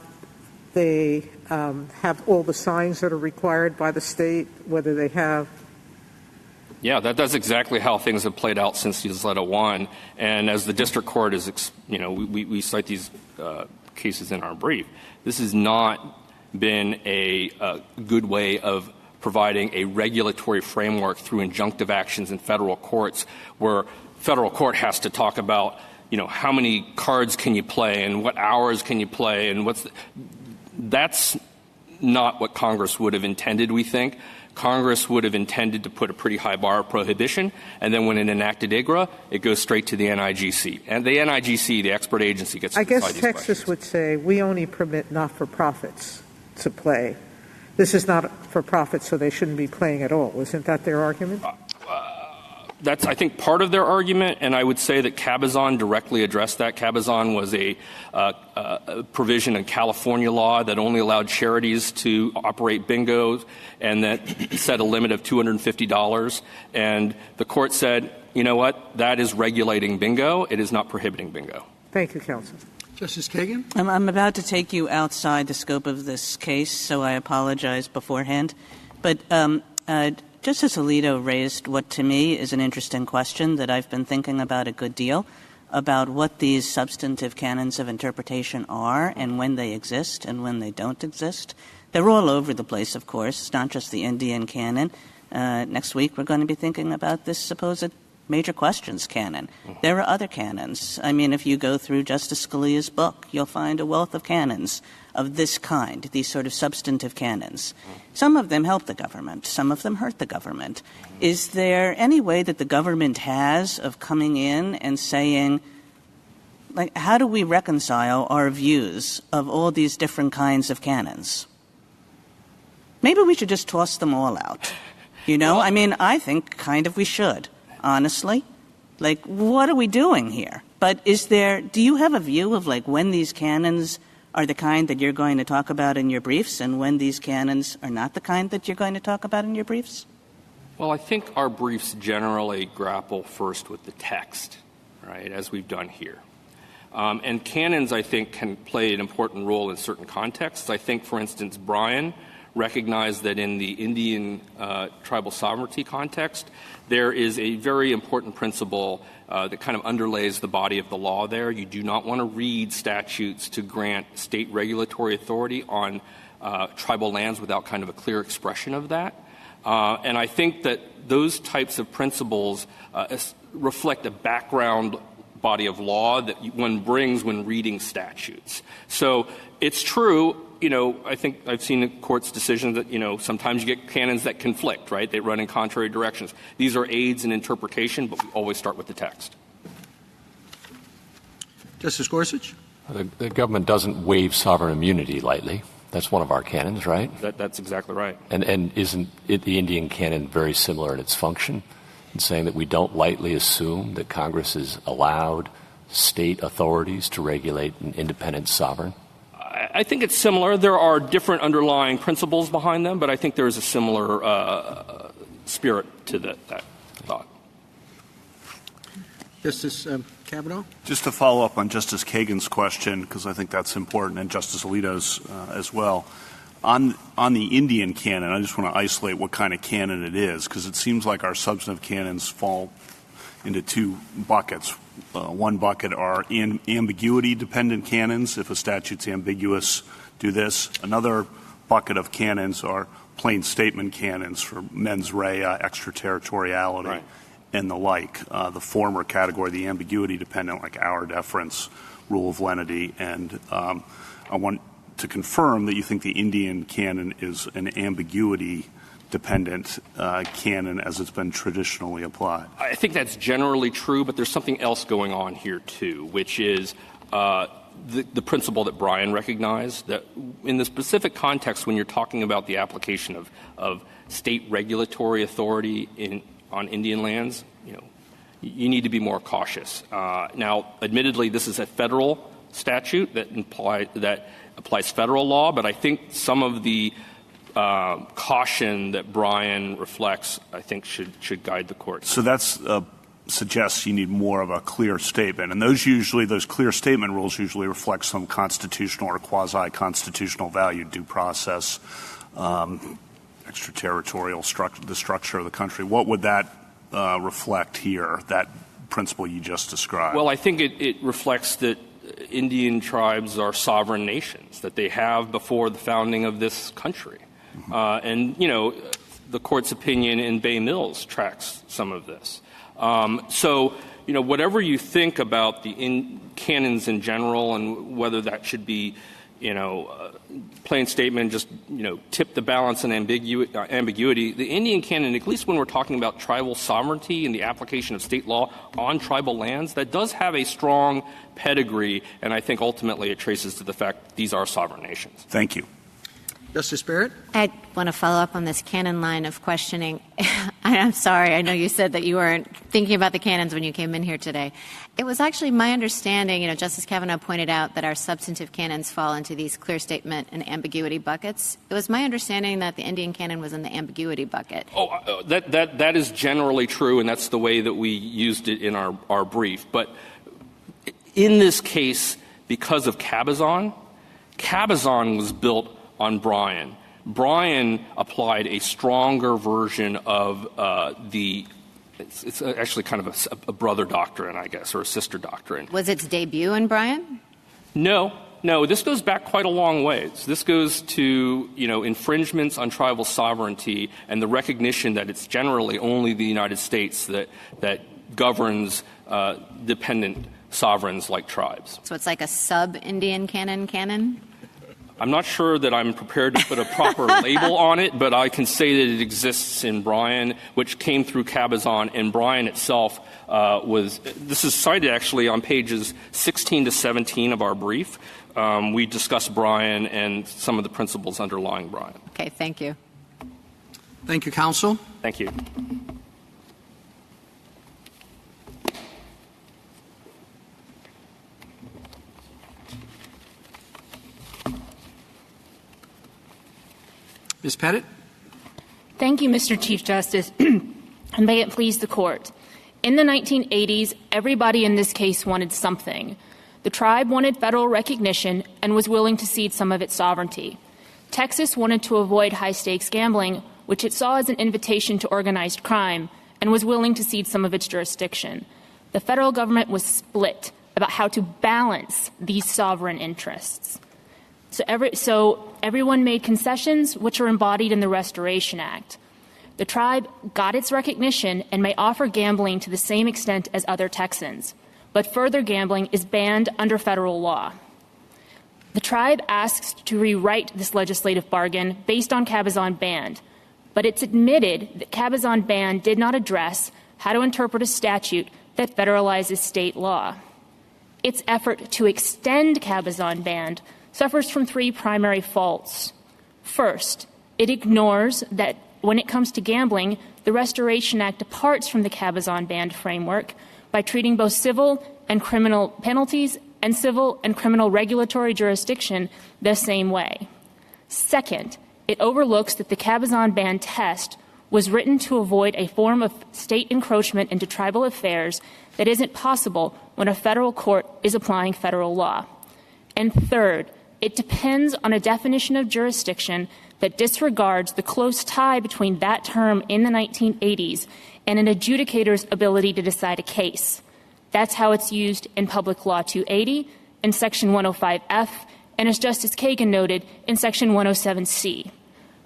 they have all the signs that are required by the state, whether they have? Yeah, that's exactly how things have played out since Ysleta 1. And as the district court is, we cite these cases in our brief, this has not been a good way of providing a regulatory framework through injunctive actions in federal courts where federal court has to talk about, how many cards can you play and what hours can you play and that's not what Congress would have intended, we think. Congress would have intended to put a pretty high bar of prohibition, and then when it enacted IGRA, it goes straight to the NIGC. And the NIGC, the expert agency, gets to decide these questions. I guess Texas would say, we only permit not-for-profits to play. This is not for profit, so they shouldn't be playing at all. Isn't that their argument? That's, I think, part of their argument, and I would say that Cabazon directly addressed that. Cabazon was a provision in California law that only allowed charities to operate bingos and that set a limit of $250. And the court said, you know what, that is regulating bingo. It is not prohibiting bingo. Thank you, counsel. Justice Kagan? I'm about to take you outside the scope of this case, so I apologize beforehand. But Justice Alito raised what to me is an interesting question that I've been thinking about a good deal, about what these substantive canons of interpretation are and when they exist and when they don't exist. They're all over the place, of course. It's not just the Indian canon. Next week we're going to be thinking about this supposed major questions canon. There are other canons. I mean, if you go through Justice Scalia's book, you'll find a wealth of canons of this kind, these sort of substantive canons. Some of them help the government. Some of them hurt the government. Is there any way that the government has of coming in and saying, like, how do we reconcile our views of all these different kinds of canons? Maybe we should just toss them all out. I mean, I think kind of we should. Honestly, like, what are we doing here? But do you have a view of, like, when these canons are the kind that you're going to talk about in your briefs and when these canons are not the kind that you're going to talk about in your briefs? Well, I think our briefs generally grapple first with the text, right, as we've done here. And canons, I think, can play an important role in certain contexts. I think, for instance, Brian recognized that in the Indian tribal sovereignty context, there is a very important principle that kind of underlays the body of the law there. You do not want to read statutes to grant state regulatory authority on tribal lands without kind of a clear expression of that. And I think that those types of principles reflect a background body of law that one brings when reading statutes. So it's true. I think I've seen the court's decisions that, sometimes you get canons that conflict, right? They run in contrary directions. These are aids in interpretation, but we always start with the text. Justice Gorsuch? The government doesn't waive sovereign immunity lightly. That's one of our canons, right? That's exactly right. And isn't the Indian canon very similar in its function? in saying that we don't lightly assume that Congress has allowed state authorities to regulate an independent sovereign? I think it's similar. There are different underlying principles behind them, but I think there is a similar spirit to that thought. Justice Kavanaugh? Just to follow up on Justice Kagan's question, because I think that's important, and Justice Alito's as well. On the Indian canon, I just want to isolate what kind of canon it is, because it seems like our substantive canons fall into two buckets. One bucket are ambiguity-dependent canons. If a statute's ambiguous, do this. Another bucket of canons are plain statement canons for mens rea, extraterritoriality, right, and the like. The former category, the ambiguity-dependent, like our deference, rule of lenity. And I want to confirm that you think the Indian canon is an ambiguity-dependent canon as it's been traditionally applied. I think that's generally true, but there's something else going on here, too, which is the principle that Brian recognized, that in the specific context when you're talking about the application of state regulatory authority on Indian lands, you need to be more cautious. Now, admittedly, this is a federal statute that applies federal law, but I think some of the caution that Brian reflects, I think, should guide the court. So that's suggests you need more of a clear statement, and those clear statement rules usually reflect some constitutional or quasi-constitutional value, due process, extraterritorial the structure of the country. What would that reflect here, that principle you just described? Well, I think it reflects that Indian tribes are sovereign nations, that they have before the founding of this country. And, the court's opinion in Bay Mills tracks some of this. So, whatever you think about the canons in general and whether that should be, plain statement, just, tip the balance in ambiguity, the Indian canon, at least when we're talking about tribal sovereignty and the application of state law on tribal lands, that does have a strong pedigree, and I think ultimately it traces to the fact these are sovereign nations. Thank you. Justice Barrett? I want to follow up on this canon line of questioning. I'm sorry. I know you said that you weren't thinking about the canons when you came in here today. It was actually my understanding, Justice Kavanaugh pointed out that our substantive canons fall into these clear statement and ambiguity buckets. It was my understanding that the Indian canon was in the ambiguity bucket. That is generally true, and that's the way that we used it in our brief. But in this case, because of Cabazon was built on Brian. Brian applied a stronger version of it's actually kind of a brother doctrine, I guess, or a sister doctrine. Was its debut in Brian? No, this goes back quite a long ways. This goes to, infringements on tribal sovereignty and the recognition that it's generally only the United States that governs dependent sovereigns like tribes. So it's like a sub-Indian canon? I'm not sure that I'm prepared to put a proper label on it, but I can say that it exists in Brian, which came through Cabazon, and Brian itself this is cited actually on pages 16 to 17 of our brief. We discuss Brian and some of the principles underlying Brian. Okay, thank you. Thank you, counsel. Thank you. Ms. Pettit? Thank you, Mr. Chief Justice, and may it please the Court. In the 1980s, everybody in this case wanted something. The tribe wanted federal recognition and was willing to cede some of its sovereignty. Texas wanted to avoid high-stakes gambling, which it saw as an invitation to organized crime, and was willing to cede some of its jurisdiction. The federal government was split about how to balance these sovereign interests. So everyone made concessions, which are embodied in the Restoration Act. The tribe got its recognition and may offer gambling to the same extent as other Texans, but further gambling is banned under federal law. The tribe asks to rewrite this legislative bargain based on Cabazon Band, but it's admitted that Cabazon Band did not address how to interpret a statute that federalizes state law. Its effort to extend Cabazon Band suffers from three primary faults. First, it ignores that when it comes to gambling, the Restoration Act departs from the Cabazon ban framework by treating both civil and criminal penalties and civil and criminal regulatory jurisdiction the same way. Second, it overlooks that the Cabazon ban test was written to avoid a form of state encroachment into tribal affairs that isn't possible when a federal court is applying federal law. And third, it depends on a definition of jurisdiction that disregards the close tie between that term in the 1980s and an adjudicator's ability to decide a case. That's how it's used in Public Law 280, in Section 105F, and as Justice Kagan noted, in Section 107C.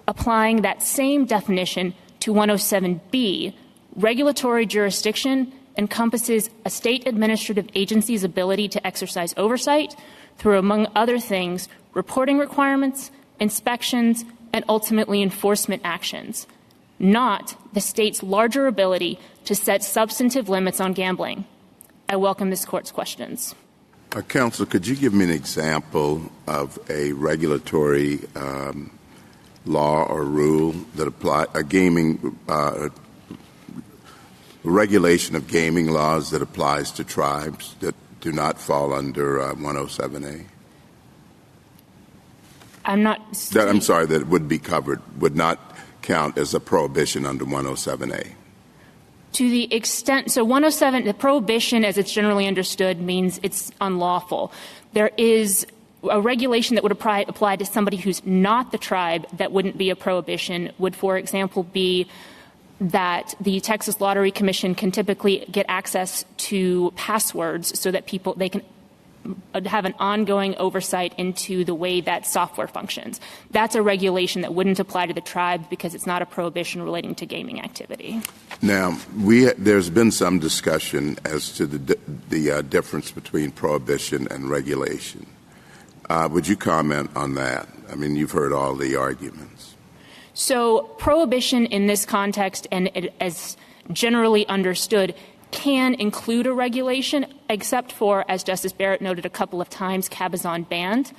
Applying that same definition to 107B, regulatory jurisdiction encompasses a state administrative agency's ability to exercise oversight through, among other things, reporting requirements, inspections, and ultimately enforcement actions, not the state's larger ability to set substantive limits on gambling. I welcome this Court's questions. Counsel, could you give me an example of a regulatory law or rule that apply a gaming regulation of gaming laws that applies to tribes that do not fall under 107A? That would be covered, would not count as a prohibition under 107A. To the extent, so 107, the prohibition as it's generally understood means it's unlawful. There is a regulation that would apply to somebody who's not the tribe that wouldn't be a prohibition, would, for example, be that the Texas Lottery Commission can typically get access to passwords so that they can have an ongoing oversight into the way that software functions. That's a regulation that wouldn't apply to the tribe because it's not a prohibition relating to gaming activity. Now, there's been some discussion as to the difference between prohibition and regulation. Would you comment on that? I mean, you've heard all the arguments. So prohibition in this context, and as generally understood, can include a regulation, except for, as Justice Barrett noted a couple of times, Cabazon banned.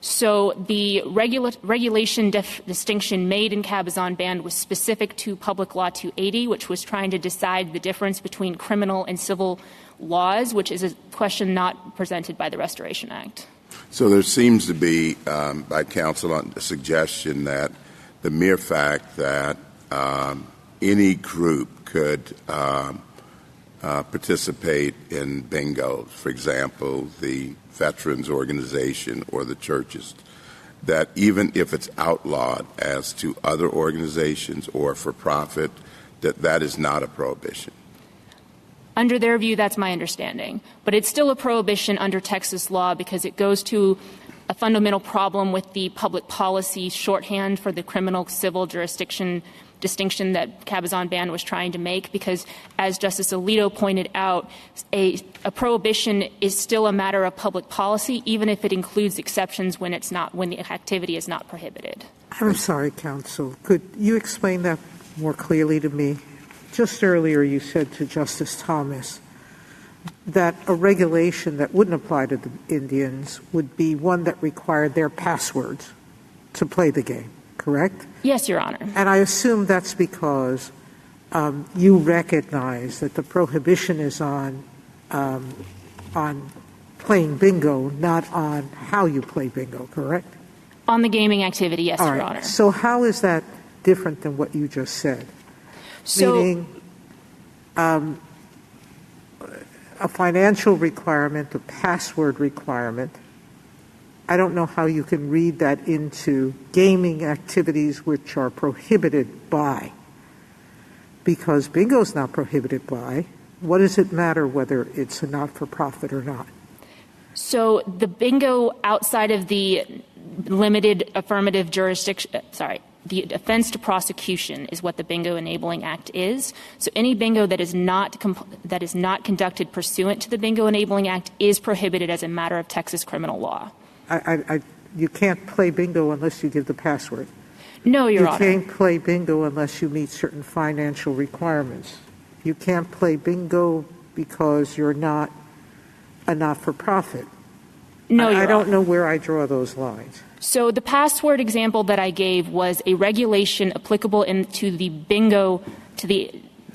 So the regulation distinction made in Cabazon ban was specific to Public Law 280, which was trying to decide the difference between criminal and civil laws, which is a question not presented by the Restoration Act. So there seems to be, by counsel, a suggestion that the mere fact that any group could participate in bingo, for example, the Veterans Organization or the churches, that even if it's outlawed as to other organizations or for profit, that is not a prohibition. Under their view, that's my understanding. But it's still a prohibition under Texas law because it goes to a fundamental problem with the public policy shorthand for the criminal-civil jurisdiction distinction that Cabazon ban was trying to make, because as Justice Alito pointed out, a prohibition is still a matter of public policy, even if it includes exceptions when the activity is not prohibited. I'm sorry, counsel. Could you explain that more clearly to me? Just earlier you said to Justice Thomas that a regulation that wouldn't apply to the Indians would be one that required their passwords to play the game, correct? Yes, Your Honor. And I assume that's because you recognize that the prohibition is on playing bingo, not on how you play bingo, correct? On the gaming activity, yes, All Your right. Honor. So how is that different than what you just said? Meaning a financial requirement, a password requirement. I don't know how you can read that into gaming activities which are prohibited by, because bingo is not prohibited by. What does it matter whether it's a not-for-profit or not? So the bingo outside of the limited affirmative jurisdiction, the offense to prosecution is what the Bingo Enabling Act is. So any bingo that is not conducted pursuant to the Bingo Enabling Act is prohibited as a matter of Texas criminal law. You can't play bingo unless you give the password. No, Your Honor. You can't play bingo unless you meet certain financial requirements. You can't play bingo because you're not a not-for-profit. No, Your Honor. I don't know where I draw those lines. So the password example that I gave was a regulation applicable into the bingo,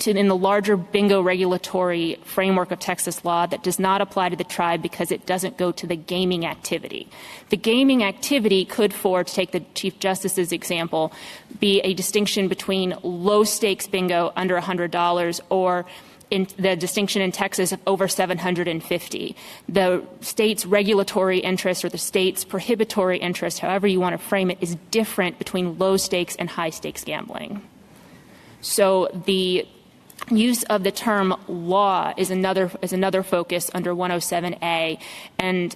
in the larger bingo regulatory framework of Texas law that does not apply to the tribe because it doesn't go to the gaming activity. The gaming activity could, to take the Chief Justice's example, be a distinction between low stakes bingo under $100 or in the distinction in Texas of over $750. The state's regulatory interest or the state's prohibitory interest, however you want to frame it, is different between low stakes and high stakes gambling. So the use of the term law is another focus under 107A, and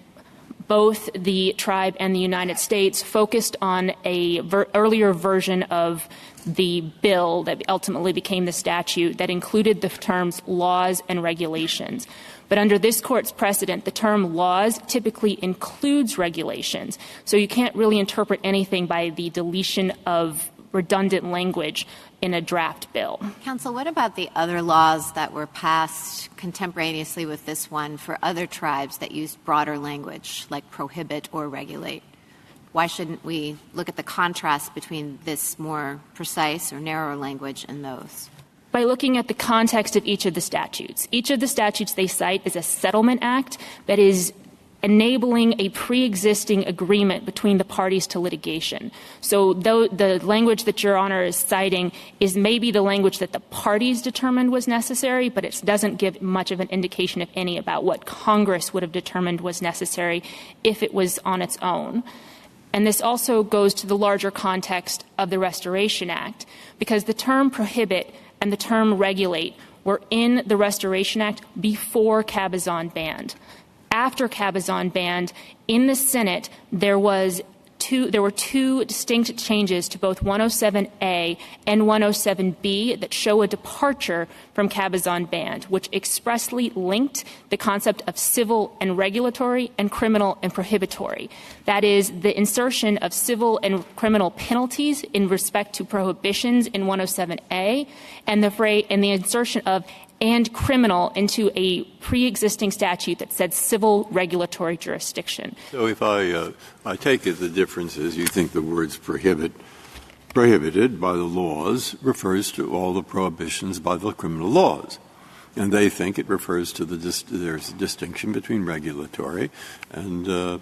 both the tribe and the United States focused on a earlier version of the bill that ultimately became the statute that included the terms laws and regulations. But under this court's precedent, the term laws typically includes regulations. So you can't really interpret anything by the deletion of redundant language in a draft bill. Counsel, what about the other laws that were passed contemporaneously with this one for other tribes that used broader language, like prohibit or regulate? Why shouldn't we look at the contrast between this more precise or narrower language and those? By looking at the context of each of the statutes. Each of the statutes they cite is a settlement act that is enabling a pre-existing agreement between the parties to litigation. So though the language that Your Honor is citing is maybe the language that the parties determined was necessary, but it doesn't give much of an indication, if any, about what Congress would have determined was necessary if it was on its own. And this also goes to the larger context of the Restoration Act, because the term prohibit and the term regulate were in the Restoration Act before Cabazon banned. After Cabazon banned, in the Senate, there were two distinct changes to both 107A and 107B that show a departure from Cabazon banned, which expressly linked the concept of civil and regulatory and criminal and prohibitory. That is, the insertion of civil and criminal penalties in respect to prohibitions in 107A and the insertion of and criminal into a pre-existing statute that said civil regulatory jurisdiction. So if I take it the difference is you think the words prohibited by the laws refers to all the prohibitions by the criminal laws. And they think it refers to there's a distinction between regulatory and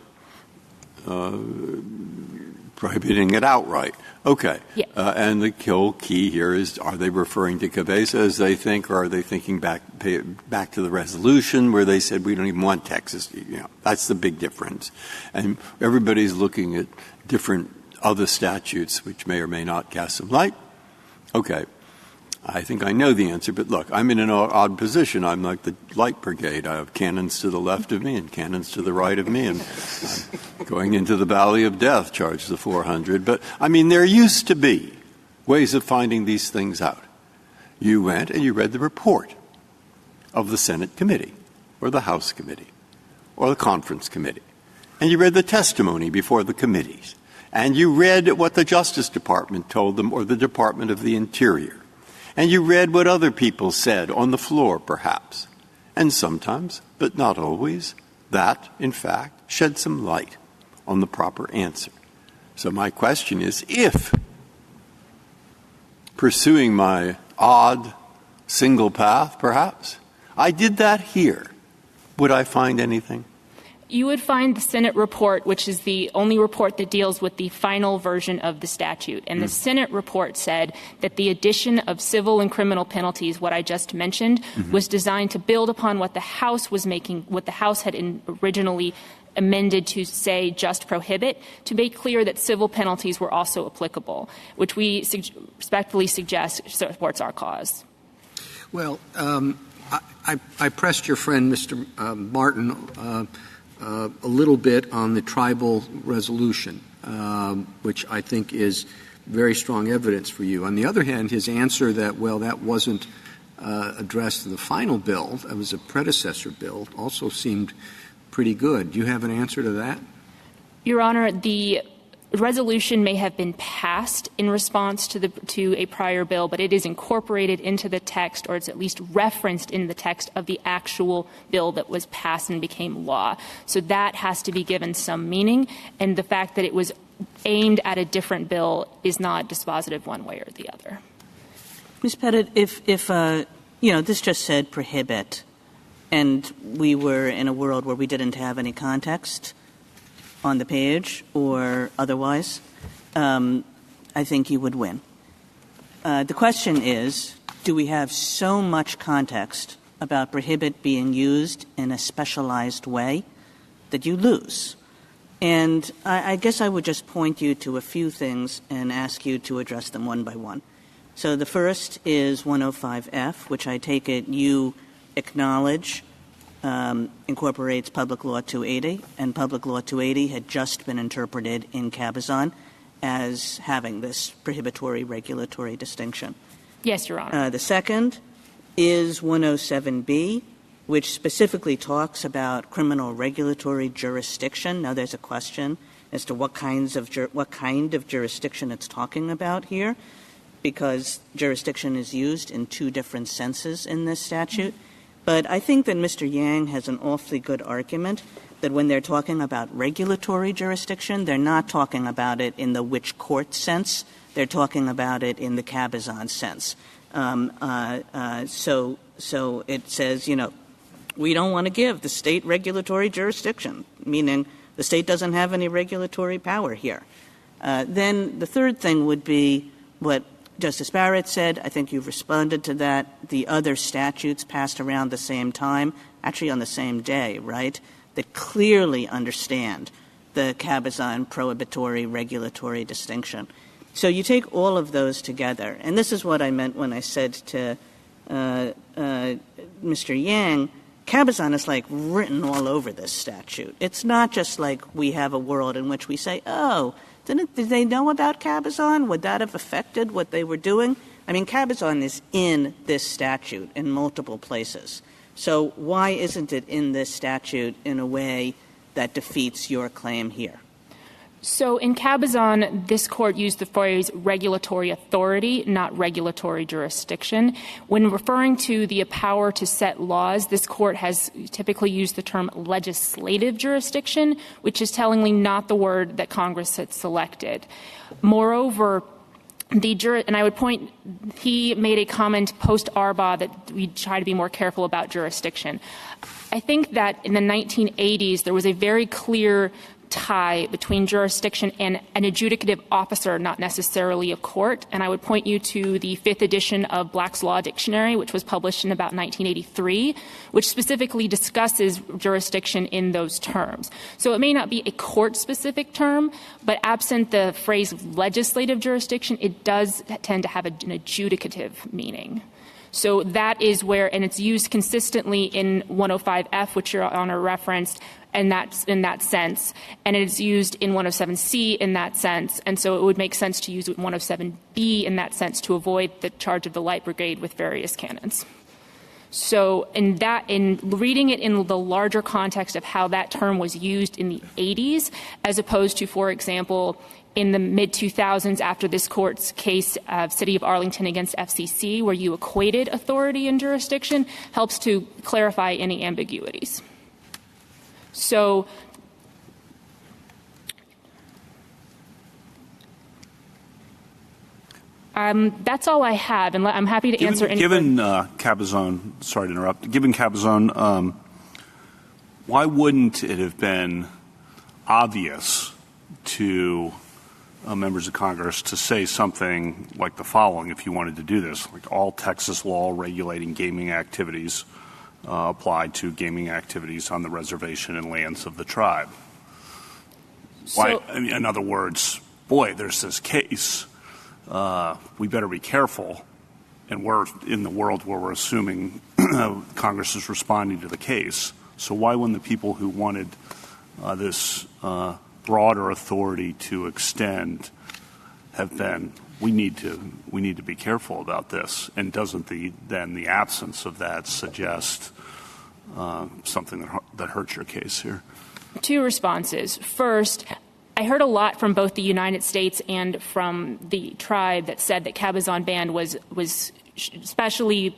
prohibiting it outright. Okay. Yeah. And the key here is, are they referring to Cabeza as they think, or are they thinking back to the resolution where they said we don't even want Texas? That's the big difference. And everybody's looking at different other statutes which may or may not cast some light. Okay. I think I know the answer, but look, I'm in an odd position. I'm like the light brigade. I have cannons to the left of me and cannons to the right of me, and I'm going into the valley of death, charge the 400. But, there used to be ways of finding these things out. You went and you read the report of the Senate committee or the House committee or the conference committee, and you read the testimony before the committees, and you read what the Justice Department told them or the Department of the Interior. And you read what other people said on the floor, perhaps. And sometimes, but not always, that, in fact, shed some light on the proper answer. So my question is, if pursuing my odd single path, perhaps, I did that here, would I find anything? You would find the Senate report, which is the only report that deals with the final version of the statute. And the Senate report said that the addition of civil and criminal penalties, what I just mentioned, was designed to build upon what the House was making, what the House had originally amended to say just prohibit, to make clear that civil penalties were also applicable, which we respectfully suggest supports our cause. Well, I pressed your friend, Mr. Martin, a little bit on the tribal resolution, which I think is very strong evidence for you. On the other hand, his answer that wasn't addressed in the final bill, that was a predecessor bill, also seemed pretty good. Do you have an answer to that? Your Honor, the resolution may have been passed in response to a prior bill, but it is incorporated into the text, or it's at least referenced in the text of the actual bill that was passed and became law. So that has to be given some meaning, and the fact that it was aimed at a different bill is not dispositive one way or the other. Ms. Pettit, if this just said prohibit, and we were in a world where we didn't have any context on the page or otherwise, I think you would win. The question is, do we have so much context about prohibit being used in a specialized way that you lose? And I guess I would just point you to a few things and ask you to address them one by one. So the first is 105F, which I take it you acknowledge incorporates Public Law 280, and Public Law 280 had just been interpreted in Cabazon as having this prohibitory regulatory distinction. Yes, Your Honor. The second is 107B, which specifically talks about criminal regulatory jurisdiction. Now, there's a question as to what kind of jurisdiction it's talking about here, because jurisdiction is used in two different senses in this statute. But I think that Mr. Yang has an awfully good argument that when they're talking about regulatory jurisdiction, they're not talking about it in the which court sense. They're talking about it in the Cabazon sense. So it says, we don't want to give the state regulatory jurisdiction, meaning the state doesn't have any regulatory power here. Then the third thing would be what Justice Barrett said. I think you've responded to that. The other statutes passed around the same time, actually on the same day, right, that clearly understand the Cabazon prohibitory regulatory distinction. So you take all of those together, and this is what I meant when I said to Mr. Yang, Cabazon is like written all over this statute. It's not just like we have a world in which we say, did they know about Cabazon? Would that have affected what they were doing? I mean, Cabazon is in this statute in multiple places. So why isn't it in this statute in a way that defeats your claim here? So in Cabazon, this court used the phrase regulatory authority, not regulatory jurisdiction. When referring to the power to set laws, this court has typically used the term legislative jurisdiction, which is tellingly not the word that Congress had selected. Moreover, and I would point, he made a comment post-Arbaugh that we try to be more careful about jurisdiction. I think that in the 1980s, there was a very clear tie between jurisdiction and an adjudicative officer, not necessarily a court. And I would point you to the 5th edition of Black's Law Dictionary, which was published in about 1983, which specifically discusses jurisdiction in those terms. So it may not be a court-specific term, but absent the phrase legislative jurisdiction, it does tend to have an adjudicative meaning. So that is where, and it's used consistently in 105F, which Your Honor referenced, and that's in that sense, and it is used in 107C in that sense, and so it would make sense to use 107B in that sense to avoid the charge of the light brigade with various canons. So in reading it in the larger context of how that term was used in the 80s, as opposed to, for example, in the mid-2000s after this court's case of City of Arlington against FCC, where you equated authority and jurisdiction, helps to clarify any ambiguities. So that's all I have, and I'm happy to answer any. Given Cabazon, sorry to interrupt. Given Cabazon, why wouldn't it have been obvious to members of Congress to say something like the following, if you wanted to do this, like all Texas law regulating gaming activities apply to gaming activities on the reservation and lands of the tribe? In other words, boy, there's this case. We better be careful. And we're in the world where we're assuming Congress is responding to the case. So why wouldn't the people who wanted this broader authority to extend have been, we need to be careful about this? And doesn't then the absence of that suggest something that hurts your case here? Two responses. First, I heard a lot from both the United States and from the tribe that said that Cabazon ban was especially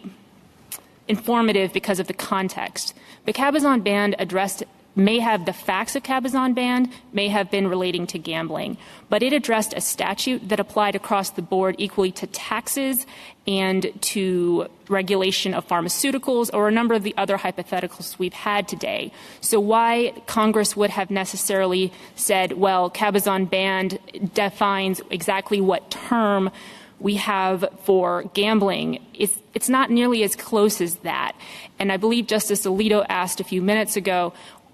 informative because of the context. The Cabazon ban addressed may have the facts of Cabazon ban, may have been relating to gambling. But it addressed a statute that applied across the board equally to taxes and to regulation of pharmaceuticals or a number of the other hypotheticals we've had today. So why Congress would have necessarily said, well, Cabazon ban defines exactly what term we have for gambling, it's not nearly as close as that. And I believe Justice Alito asked a few minutes ago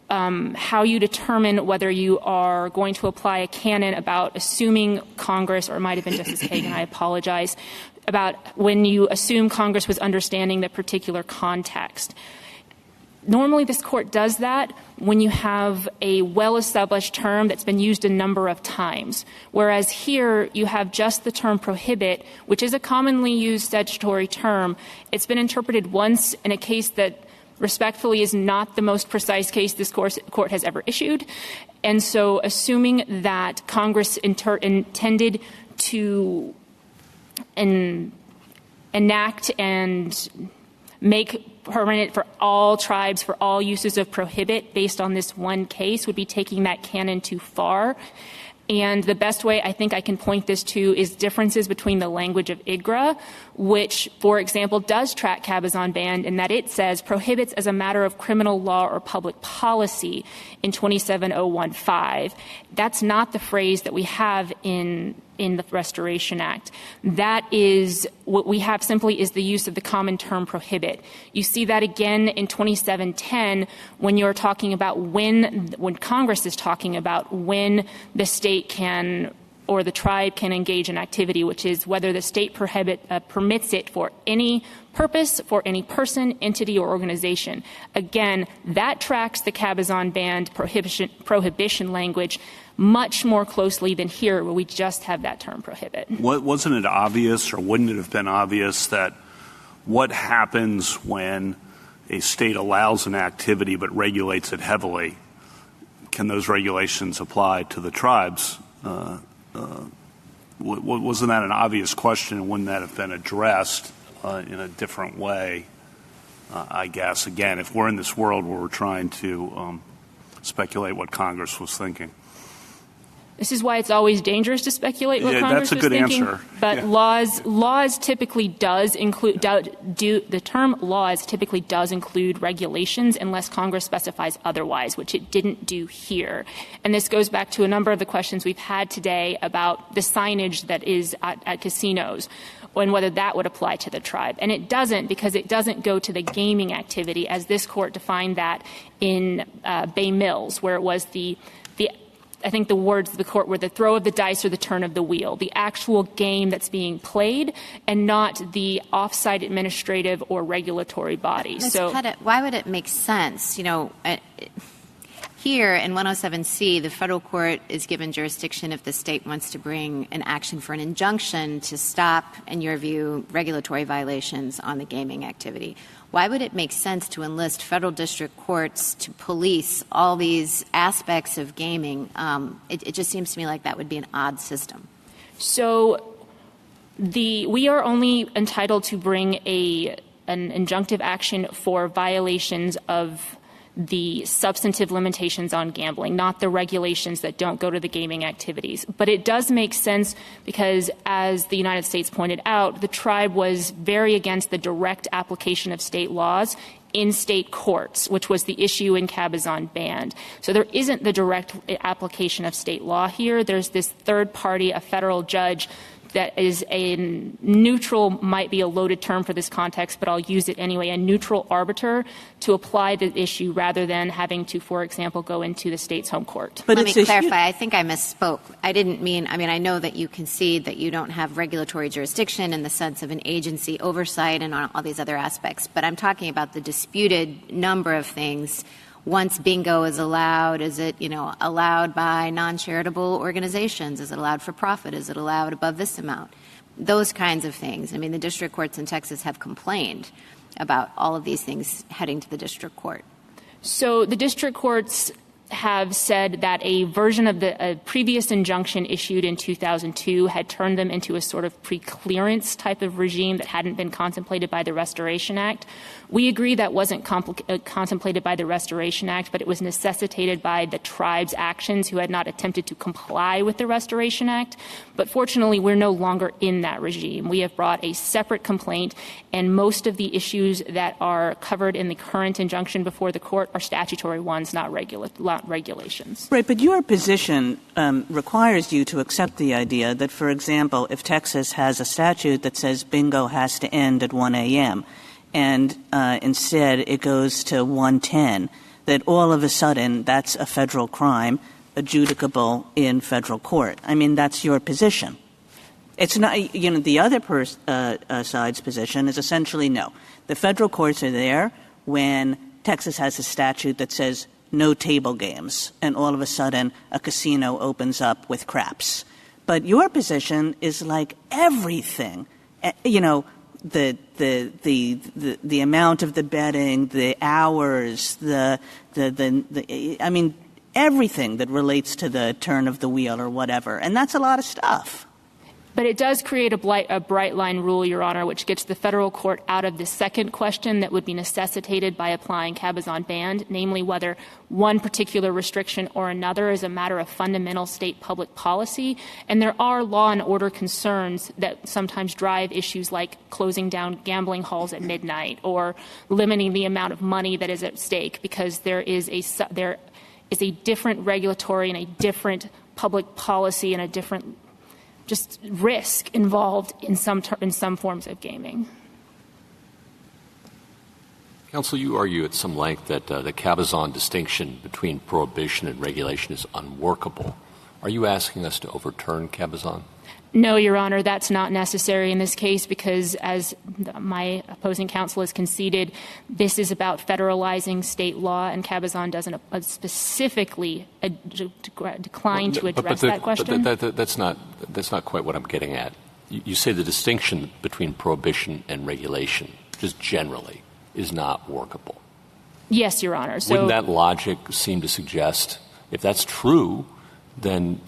how you determine whether you are going to apply a canon about assuming Congress, or it might have been Justice Kagan, I apologize, about when you assume Congress was understanding the particular context. Normally this court does that when you have a well-established term that's been used a number of times, whereas here you have just the term prohibit, which is a commonly used statutory term. It's been interpreted once in a case that respectfully is not the most precise case this court has ever issued. And so assuming that Congress intended to enact and make permanent for all tribes, for all uses of prohibit based on this one case would be taking that canon too far. And the best way I think I can point this to is differences between the language of IGRA, which, for example, does track Cabazon ban in that it says prohibits as a matter of criminal law or public policy in 27015. That's not the phrase that we have in the Restoration Act. That is what we have simply is the use of the common term prohibit. You see that again in 2710 when you're talking about when Congress is talking about when the state can or the tribe can engage in activity, which is whether the state permits it for any purpose, for any person, entity, or organization. Again, that tracks the Cabazon ban prohibition language much more closely than here, where we just have that term prohibit. Wasn't it obvious, or wouldn't it have been obvious, that what happens when a state allows an activity but regulates it heavily? Can those regulations apply to the tribes? Wasn't that an obvious question, and wouldn't that have been addressed in a different way, I guess? Again, if we're in this world where we're trying to speculate what Congress was thinking. This is why it's always dangerous to speculate what Congress was thinking. That's a good answer. But laws typically does include the term laws typically does include regulations unless Congress specifies otherwise, which it didn't do here. And this goes back to a number of the questions we've had today about the signage that is at casinos and whether that would apply to the tribe. And it doesn't, because it doesn't go to the gaming activity as this court defined that in Bay Mills, where it was I think the words of the court were the throw of the dice or the turn of the wheel, the actual game that's being played and not the off-site administrative or regulatory body. So why would it make sense? You know, here in 107C, the federal court is given jurisdiction if the state wants to bring an action for an injunction to stop, in your view, regulatory violations on the gaming activity. Why would it make sense to enlist federal district courts to police all these aspects of gaming? It just seems to me like that would be an odd system. So we are only entitled to bring an injunctive action for violations of the substantive limitations on gambling, not the regulations that don't go to the gaming activities. But it does make sense because, as the United States pointed out, the tribe was very against the direct application of state laws in state courts, which was the issue in Cabazon ban. So there isn't the direct application of state law here. There's this third party, a federal judge, that is a neutral, might be a loaded term for this context, but I'll use it anyway, a neutral arbiter to apply the issue rather than having to, for example, go into the state's home court. But let me clarify. I think I misspoke. I didn't mean, I know that you concede that you don't have regulatory jurisdiction in the sense of an agency oversight and all these other aspects, but I'm talking about the disputed number of things. Once bingo is allowed, is it, allowed by non-charitable organizations? Is it allowed for profit? Is it allowed above this amount? Those kinds of things. The district courts in Texas have complained about all of these things heading to the district court. So the district courts have said that a version of the previous injunction issued in 2002 had turned them into a sort of pre-clearance type of regime that hadn't been contemplated by the Restoration Act. We agree that wasn't contemplated by the Restoration Act, but it was necessitated by the tribe's actions who had not attempted to comply with the Restoration Act. But fortunately, we're no longer in that regime. We have brought a separate complaint, and most of the issues that are covered in the current injunction before the court are statutory ones, not regulations. Right, but your position requires you to accept the idea that, for example, if Texas has a statute that says bingo has to end at 1 a.m., and instead it goes to 1:10, that all of a sudden that's a federal crime adjudicable in federal court. I mean, that's your position. It's not, the other side's position is essentially no. The federal courts are there when Texas has a statute that says no table games, and all of a sudden a casino opens up with craps. But your position is like everything, the amount of the betting, the hours, everything that relates to the turn of the wheel or whatever. And that's a lot of stuff. But it does create a bright line rule, Your Honor, which gets the federal court out of the second question that would be necessitated by applying Cabazon Band, namely whether one particular restriction or another is a matter of fundamental state public policy. And there are law and order concerns that sometimes drive issues like closing down gambling halls at midnight or limiting the amount of money that is at stake, because there is a different regulatory and a different public policy and a different just risk involved in some forms of gaming. Counsel, you argue at some length that the Cabazon distinction between prohibition and regulation is unworkable. Are you asking us to overturn Cabazon? No, Your Honor, that's not necessary in this case because, as my opposing counsel has conceded, this is about federalizing state law, and Cabazon doesn't specifically decline to address that question. But that's not quite what I'm getting at. You say the distinction between prohibition and regulation, just generally, is not workable. Yes, Your Honor. Wouldn't that logic seem to suggest, if that's true, then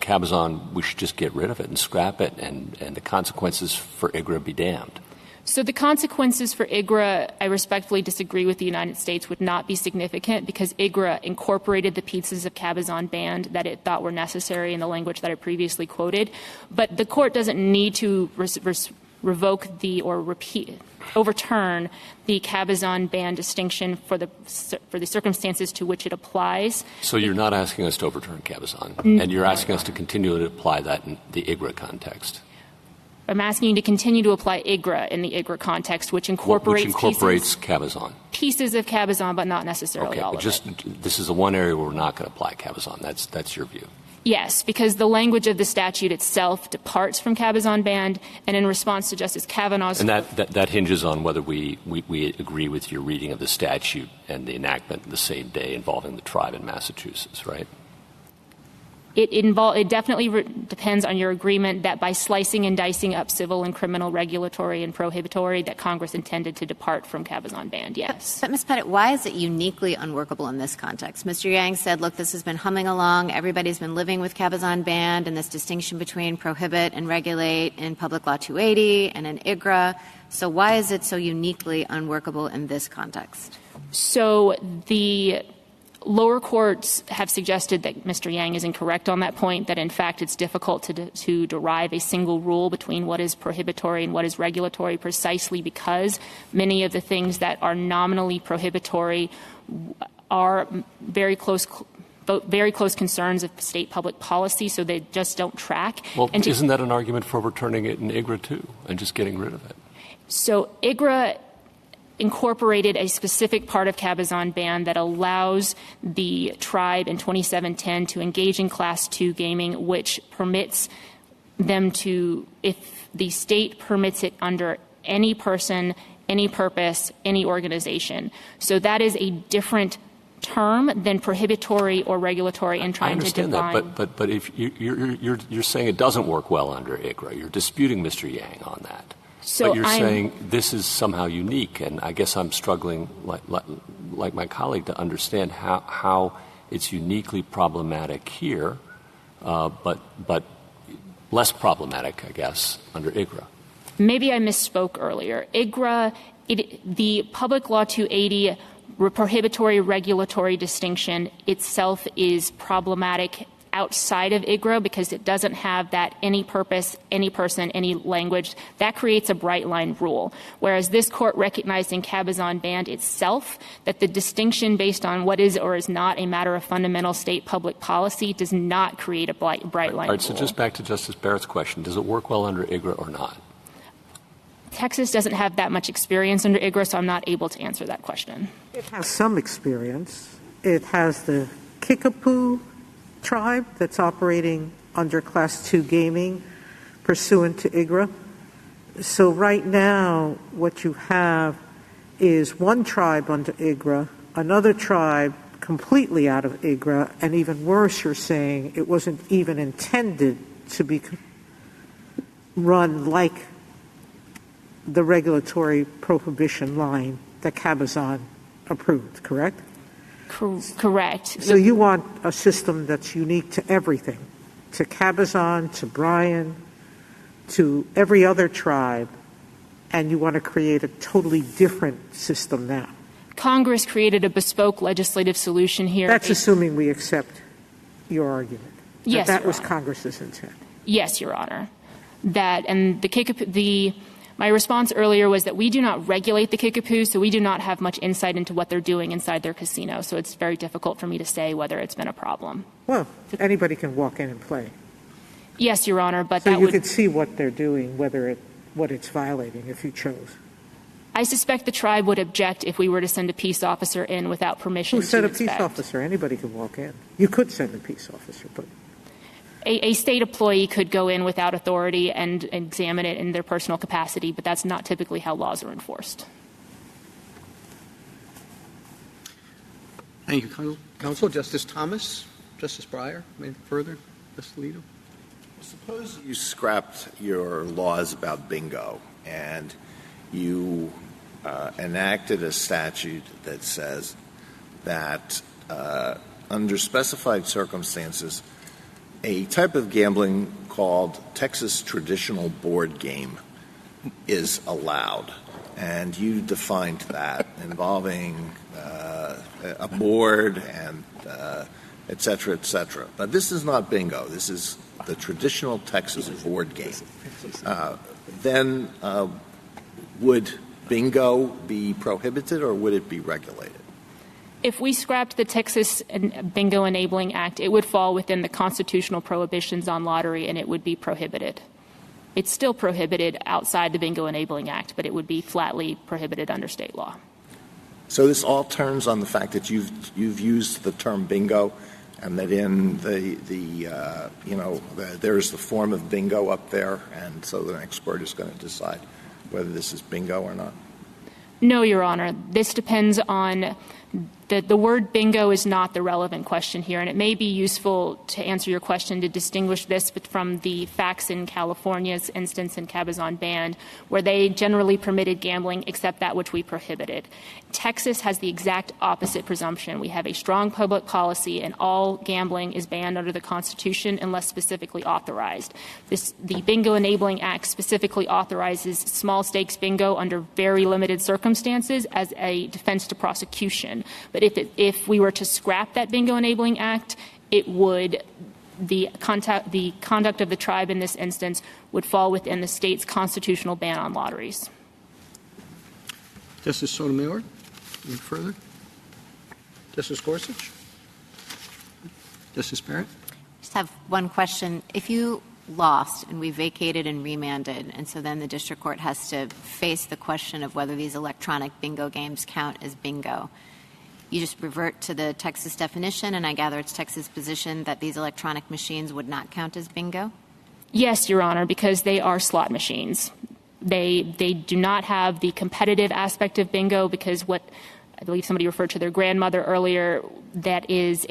Cabazon, we should just get rid of it and scrap it, and the consequences for IGRA be damned? So the consequences for IGRA, I respectfully disagree with the United States, would not be significant because IGRA incorporated the pieces of Cabazon Band that it thought were necessary in the language that I previously quoted. But the court doesn't need to revoke overturn the Cabazon Band distinction for the circumstances to which it applies. So you're not asking us to overturn Cabazon, and you're asking us to continue to apply that in the IGRA context. I'm asking you to continue to apply IGRA in the IGRA context, which incorporates Cabazon. Pieces of Cabazon, but not necessarily all of it. This is the one area where we're not going to apply Cabazon. That's your view. Yes, because the language of the statute itself departs from Cabazon Band, and in response to Justice Kavanaugh's... And that hinges on whether we agree with your reading of the statute and the enactment the same day involving the tribe in Massachusetts, right? It definitely depends on your agreement that by slicing and dicing up civil and criminal regulatory and prohibitory that Congress intended to depart from Cabazon Band, yes. But Ms. Pettit, why is it uniquely unworkable in this context? Mr. Yang said, look, this has been humming along. Everybody's been living with Cabazon Band and this distinction between prohibit and regulate in Public Law 280 and in IGRA. So why is it so uniquely unworkable in this context? So the lower courts have suggested that Mr. Yang is incorrect on that point, that in fact it's difficult to derive a single rule between what is prohibitory and what is regulatory precisely because many of the things that are nominally prohibitory are very close concerns of state public policy, so they just don't track. Well, isn't that an argument for overturning it in IGRA too and just getting rid of it? So IGRA incorporated a specific part of Cabazon Band that allows the tribe in 2710 to engage in Class 2 gaming, which permits them to, if the state permits it under any person, any purpose, any organization. So that is a different term than prohibitory or regulatory in trying to define. I understand that, but if you're saying it doesn't work well under IGRA, you're disputing Mr. Yang on that. So but you're saying this is somehow unique, and I guess I'm struggling, like my colleague, to understand how it's uniquely problematic here, but less problematic, I guess, under IGRA. Maybe I misspoke earlier. IGRA, the Public Law 280 prohibitory regulatory distinction itself is problematic outside of IGRA because it doesn't have that any purpose, any person, any language. That creates a bright line rule. Whereas this court recognized in Cabazon Band itself that the distinction based on what is or is not a matter of fundamental state public policy does not create a bright line rule. All right, so just back to Justice Barrett's question. Does it work well under IGRA or not? Texas doesn't have that much experience under IGRA, so I'm not able to answer that question. It has some experience. It has the Kickapoo tribe that's operating under Class 2 gaming pursuant to IGRA. So right now, what you have is one tribe under IGRA, another tribe completely out of IGRA, and even worse, you're saying it wasn't even intended to be run like the regulatory prohibition line that Cabazon approved, correct? Correct. So you want a system that's unique to everything, to Cabazon, to Bryan, to every other tribe, and you want to create a totally different system now. Congress created a bespoke legislative solution here. That's assuming we accept your argument. Yes, that Your was Honor. Congress's intent. Yes, Your Honor. My response earlier was that we do not regulate the Kickapoos, so we do not have much insight into what they're doing inside their casino. So it's very difficult for me to say whether it's been a problem. Well, anybody can walk in and play. Yes, Your Honor, but so that you would could see what they're doing, what it's violating, if you chose. I suspect the tribe would object if we were to send a peace officer in without permission. Who said to a peace inspect. officer? Anybody can walk in. You could send a peace officer, but A state employee could go in without authority and examine it in their personal capacity, but that's not typically how laws are enforced. Thank you, Counsel. Justice Thomas, Justice Breyer, any further? Justice Alito? Suppose you scrapped your laws about bingo and you enacted a statute that says that under specified circumstances, a type of gambling called Texas traditional board game is allowed, and you defined that involving a board and et cetera, et cetera. But this is not bingo. This is the traditional Texas board game. Then would bingo be prohibited or would it be regulated? If we scrapped the Texas Bingo Enabling Act, it would fall within the constitutional prohibitions on lottery and it would be prohibited. It's still prohibited outside the Bingo Enabling Act, but it would be flatly prohibited under state law. So this all turns on the fact that you've used the term bingo and that in there's the form of bingo up there, and so the expert is going to decide whether this is bingo or not? No, Your Honor. This depends on the word bingo is not the relevant question here, and it may be useful to answer your question to distinguish this from the facts in California's instance in Cabazon Band, where they generally permitted gambling except that which we prohibited. Texas has the exact opposite presumption. We have a strong public policy, and all gambling is banned under the Constitution unless specifically authorized. The Bingo Enabling Act specifically authorizes small stakes bingo under very limited circumstances as a defense to prosecution. But if we were to scrap that Bingo Enabling Act, it would the conduct of the tribe in this instance would fall within the state's constitutional ban on lotteries. Justice Sotomayor, any further? Justice Gorsuch? Justice Barrett? Just have one question. If you lost and we vacated and remanded, and so then the district court has to face the question of whether these electronic bingo games count as bingo, you just revert to the Texas definition, and I gather it's Texas' position that these electronic machines would not count as bingo? Yes, Your Honor, because they are slot machines. They do not have the competitive aspect of bingo because what I believe somebody referred to their grandmother earlier, that is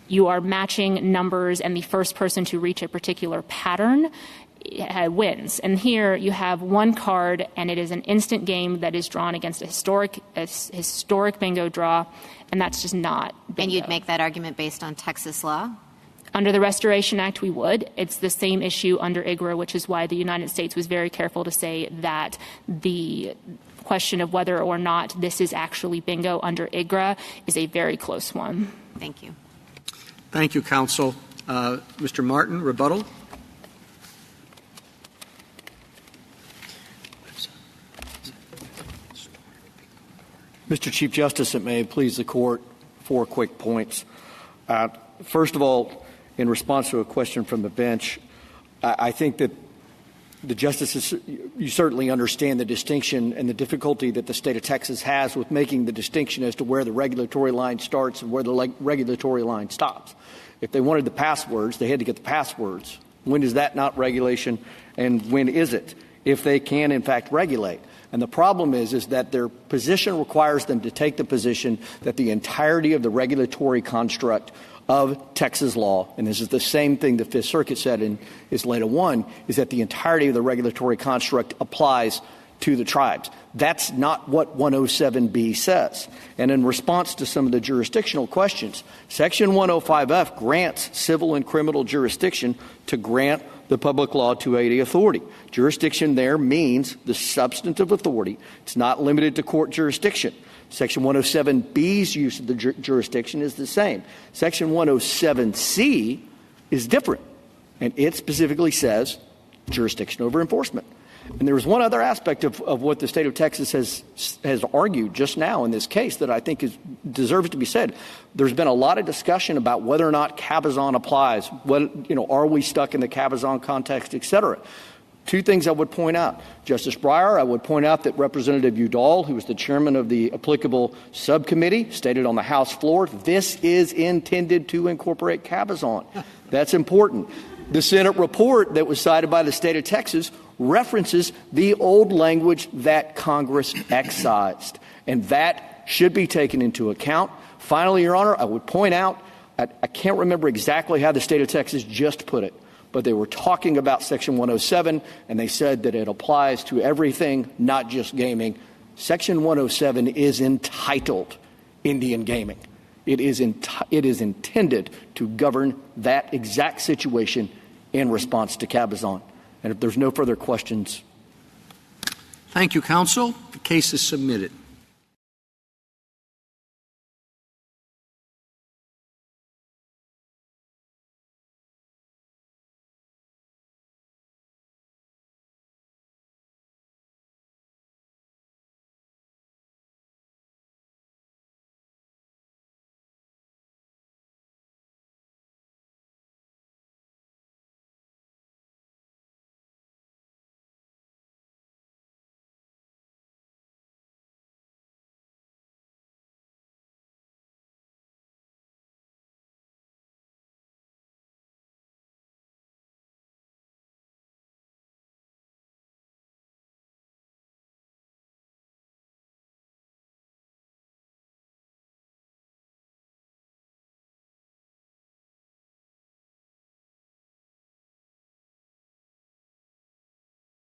you are matching numbers and the first person to reach a particular pattern. wins. And here you have one card, and it is an instant game that is drawn against a historic bingo draw, and that's just not bingo. And you'd make that argument based on Texas law? Under the Restoration Act, we would. It's the same issue under IGRA, which is why the United States was very careful to say that the question of whether or not this is actually bingo under IGRA is a very close one. Thank you. Thank you, counsel. Mr. Martin, rebuttal. Mr. Chief Justice, it may please the court, 4 quick points. First of all, in response to a question from the bench, I think that the justices, you certainly understand the distinction and the difficulty that the state of Texas has with making the distinction as to where the regulatory line starts and where the regulatory line stops. If they wanted the passwords, they had to get the passwords. When is that not regulation, and when is it? If they can, in fact, regulate. And the problem is that their position requires them to take the position that the entirety of the regulatory construct of Texas law, and this is the same thing the Fifth Circuit said in Ysleta 1, is that the entirety of the regulatory construct applies to the tribes. That's not what 107B says. And in response to some of the jurisdictional questions, Section 105F grants civil and criminal jurisdiction to grant the Public Law 280 authority. Jurisdiction there means the substantive authority. It's not limited to court jurisdiction. Section 107B's use of the jurisdiction is the same. Section 107C is different, and it specifically says jurisdiction over enforcement. And there is one other aspect of what the state of Texas has argued just now in this case that I think deserves to be said. There's been a lot of discussion about whether or not cabazon applies. Are we stuck in the cabazon context, et cetera? 2 things I would point out. Justice Breyer, I would point out that Representative Udall, who was the chairman of the applicable subcommittee, stated on the House floor, this is intended to incorporate cabazon. That's important. The Senate report that was cited by the state of Texas references the old language that Congress excised, and that should be taken into account. Finally, Your Honor, I would point out, I can't remember exactly how the state of Texas just put it, but they were talking about Section 107, and they said that it applies to everything, not just gaming. Section 107 is entitled Indian gaming. It is intended to govern that exact situation in response to cabazon. And if there's no further questions. Thank you, counsel. The case is submitted.